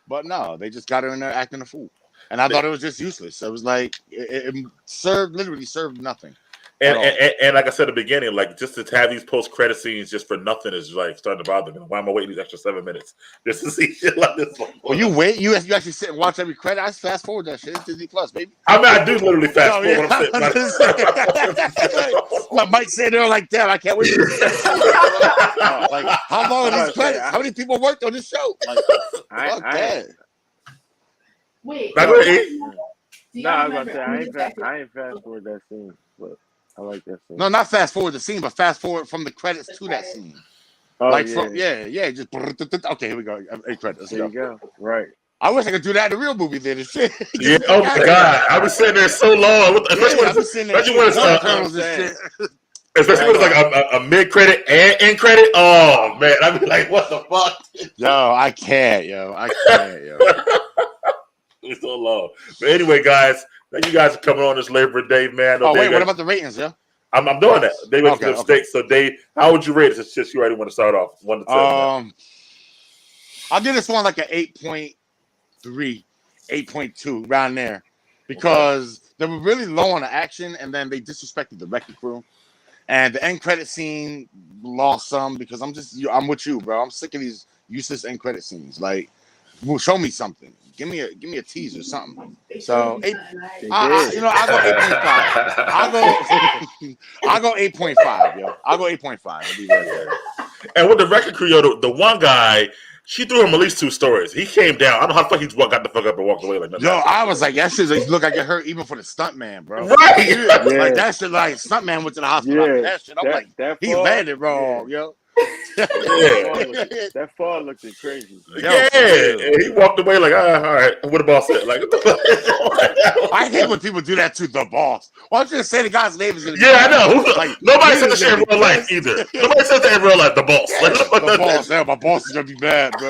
but no, they just got her in there acting a fool. And I thought it was just useless. It was like it literally served nothing. And like I said at the beginning, like just to have these post-credit scenes just for nothing is like starting to bother me. Why am I waiting these extra 7 minutes just to see shit like this? Well, you wait. You actually sit and watch every credit. I just fast forward that shit. It's Disney Plus, baby. I mean, I do literally fast forward yeah. when I'm sitting. Like Mike said, they're like, damn, I can't wait. Like, how long are these credits? How many people worked on this show? Like, fuck that. wait. Not really. No, I was about to say I ain't fast forward that scene, but I like that scene. No, not fast forward the scene, but fast forward from the credits to that scene. Oh, Like, yeah. just okay. Here we go. Eight credits. Let's There go. you go. Right. I wish I could do that in the real movie theater. Shit. Yeah. Oh my god, I was sitting there so long. Yeah, I was sitting there. Especially when it's Colonels and shit. especially when it's like a mid credit and end credit. Oh man, I'd be like, what the fuck? Yo, I can't, yo. It's so long. But anyway, guys, thank you guys for coming on this Labor Day, man. Oh wait, what about the ratings, yo? I'm doing that. Dave makes Okay, mistakes. So Dave, how would you rate it? It's just you already want to start off 1 to 10. I'll give this one like an 8.3, 8.2, around there, because they were really low on the action, and then they disrespected the wrecking crew, and the end credit scene lost some because I'm with you, bro. I'm sick of these useless end credit scenes. Like, well, show me something. Give me a teaser, something. So I'll go 8.5. I'll go 8.5, yo. I'll go 8.5. I'll be right there. And with the record crew, the one guy, she threw him at least 2 stories. He came down. I don't know how the fuck he got the fuck up and walked away like that. Yo, I was like, that shit look like it hurt even for the stuntman, bro. Right. Yeah. Like that shit, like stuntman went to the hospital. Yeah, After that shit, I'm like, he landed wrong, yo. That fall looked crazy. Yeah. And he walked away like, all right. What the boss said? Like, what the fuck? I hate when people do that to the boss. Why don't you just say the guy's name is gonna Yeah, I know. Like, Nobody says that shit in gonna be real life pissed. either. Nobody says that in real life. The boss. Like, what the fuck The does boss, that? yeah, my boss is gonna be mad, bro.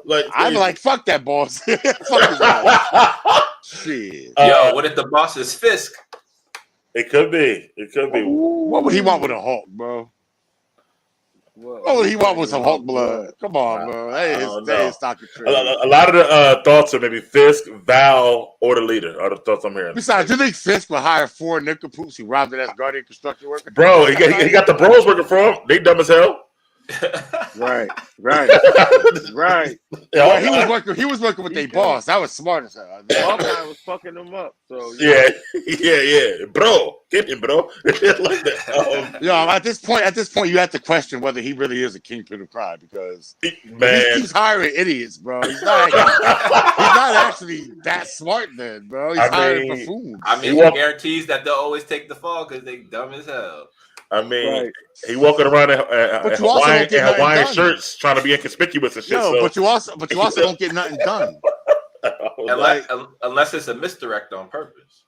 Like, I'm like, fuck that boss. Fuck this guy. Shit. Yo, what if the boss is Fisk? It could be. It could be. What would he want with a Hulk, bro? What would he want with some Hulk blood? Come on, bro. That is stock and trade. A lot of the thoughts are maybe Fisk, Val, or the leader are the thoughts I'm hearing. Besides, do you think Fisk will hire 4 nincompoops who robbed it as Guardian construction worker? Bro, he got the bros working for him. They dumb as hell. Right. Right. Well, Yeah, he was working with He their could. boss. That was smart as hell. Hawkeye was fucking them up. So yeah, bro, get him, bro. Like that. At this point, you have to question whether he really is a kingpin of crime because if he Man, keeps hiring idiots, bro, he's not actually that smart. Then, bro, he's I hiring mean, buffoons. I mean, He he walk- guarantees that they'll always take the fall because they dumb as hell. I mean, right. he walking around in But you also don't get nothing Hawaiian done. shirts, trying to be inconspicuous and shit. Yo, so, but you also don't get nothing done. Unless it's a misdirect on purpose.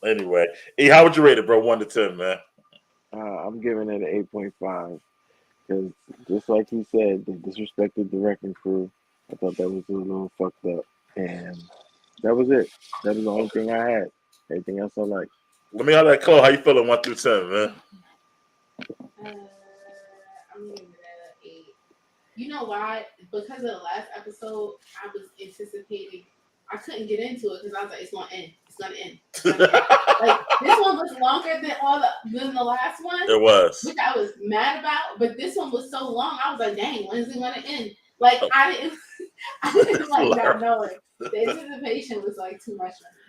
anyway, E, how would you rate it, bro? 1 to 10, man. I'm giving it an 8.5 because just like he said, they disrespected the wrecking crew. I thought that was a little fucked up, and that was it. That was the only thing I had. Everything else I like. Let me know that, Chloe. How you feeling? 1 through 10, man. I'm giving it an 8. You know why? Because of the last episode, I was anticipating. I couldn't get into it because I was like, it's gonna end. It's gonna end. Like this one was longer than the last one, It was. which I was mad about. But this one was so long, I was like, dang, when is it gonna end? Like I didn't like not knowing. The anticipation was like too much for me.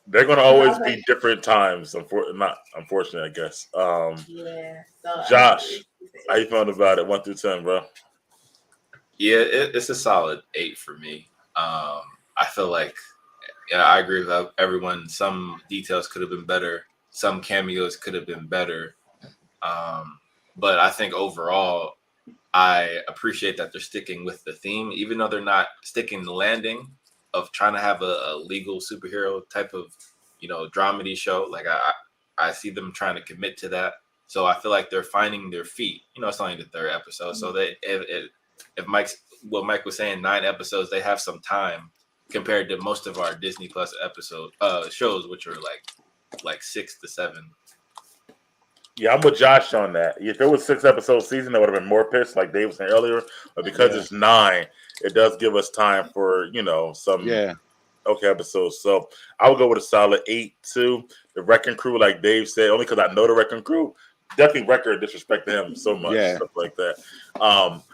They're gonna always Okay. be different times. Unfortunately, I guess. Yeah. So Josh, how you feeling about it? 1 through 10, bro. Yeah, it's a solid 8 for me. I feel like I agree with everyone. Some details could have been better. Some cameos could have been better. But I think overall, I appreciate that they're sticking with the theme, even though they're not sticking the landing of trying to have a legal superhero type of, dramedy show. Like I see them trying to commit to that. So I feel like they're finding their feet. It's only the 3rd episode. So they, if Mike was saying 9 episodes, they have some time compared to most of our Disney Plus shows, which are like 6 to 7. Yeah, I'm with Josh on that. If it was 6-episode season, that would have been more pissed, like Dave was saying earlier. But because it's 9, it does give us time for some okay episodes. So I would go with a solid 8 too. The Wrecking Crew, like Dave said, only because I know the Wrecking Crew. Definitely record disrespect to him so much, stuff like that.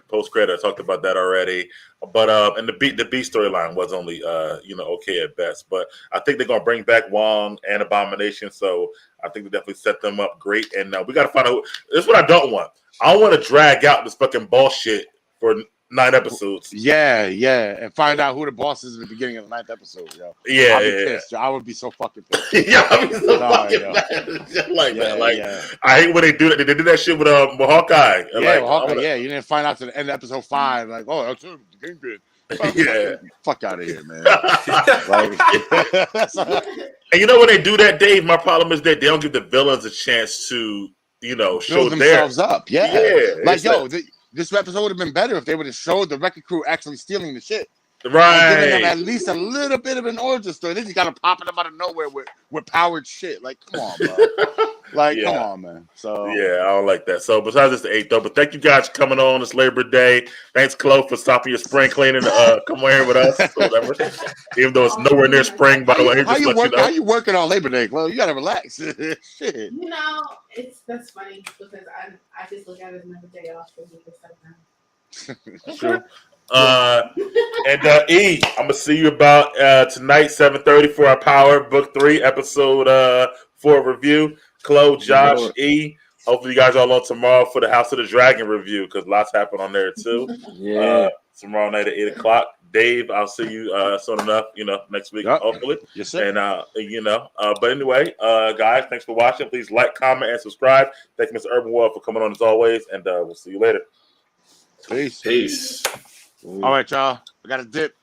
Post credit, I talked about that already. But and the B storyline was only okay at best. But I think they're gonna bring back Wong and Abomination, so I think they definitely set them up great. And we gotta find out. This is what I don't want. I don't want to drag out this fucking bullshit for 9 episodes. Yeah, and find out who the boss is in the beginning of the 9th episode, yo. Yeah, I'll be pissed, yo. I would be so fucking pissed. yeah, I mean, so fucking mad. Just like that. Like I hate when they do that. They did that shit with Hawkeye. Yeah, you didn't find out to the end of episode 5, like, oh, that's him, the Kingpin. Fuck out of here, man. And when they do that, Dave, my problem is that they don't give the villains a chance to, show build themselves up. Yeah. Like, this episode would have been better if they would have showed the Wrecking Crew actually stealing the shit. Right. Giving them at least a little bit of an origin story. They just got to popping them out of nowhere with powered shit. Like, come on, bro. Come on, man. So yeah, I don't like that. So besides this, the 8th though. But thank you guys for coming on this Labor Day. Thanks, Chloe, for stopping your spring cleaning. Come on here with us. Whatever. Even though it's nowhere near spring, by the way. How you working on Labor Day, Chloe? You gotta relax. Shit. That's funny because I just look at it as another day off for me this time. True. And E, I'm gonna see you about tonight, 7:30 for our Power Book 3 episode 4 review. Chloe, Josh, E. Hopefully you guys are all on tomorrow for the House of the Dragon review because lots happen on there too. Tomorrow night at 8:00. Dave, I'll see you soon enough. Next week, hopefully. Yes, sir. And but anyway, guys, thanks for watching. Please like, comment, and subscribe. Thank you, Mr. Urban World, for coming on as always, and we'll see you later. Peace. Peace. All right, y'all. I got a dip.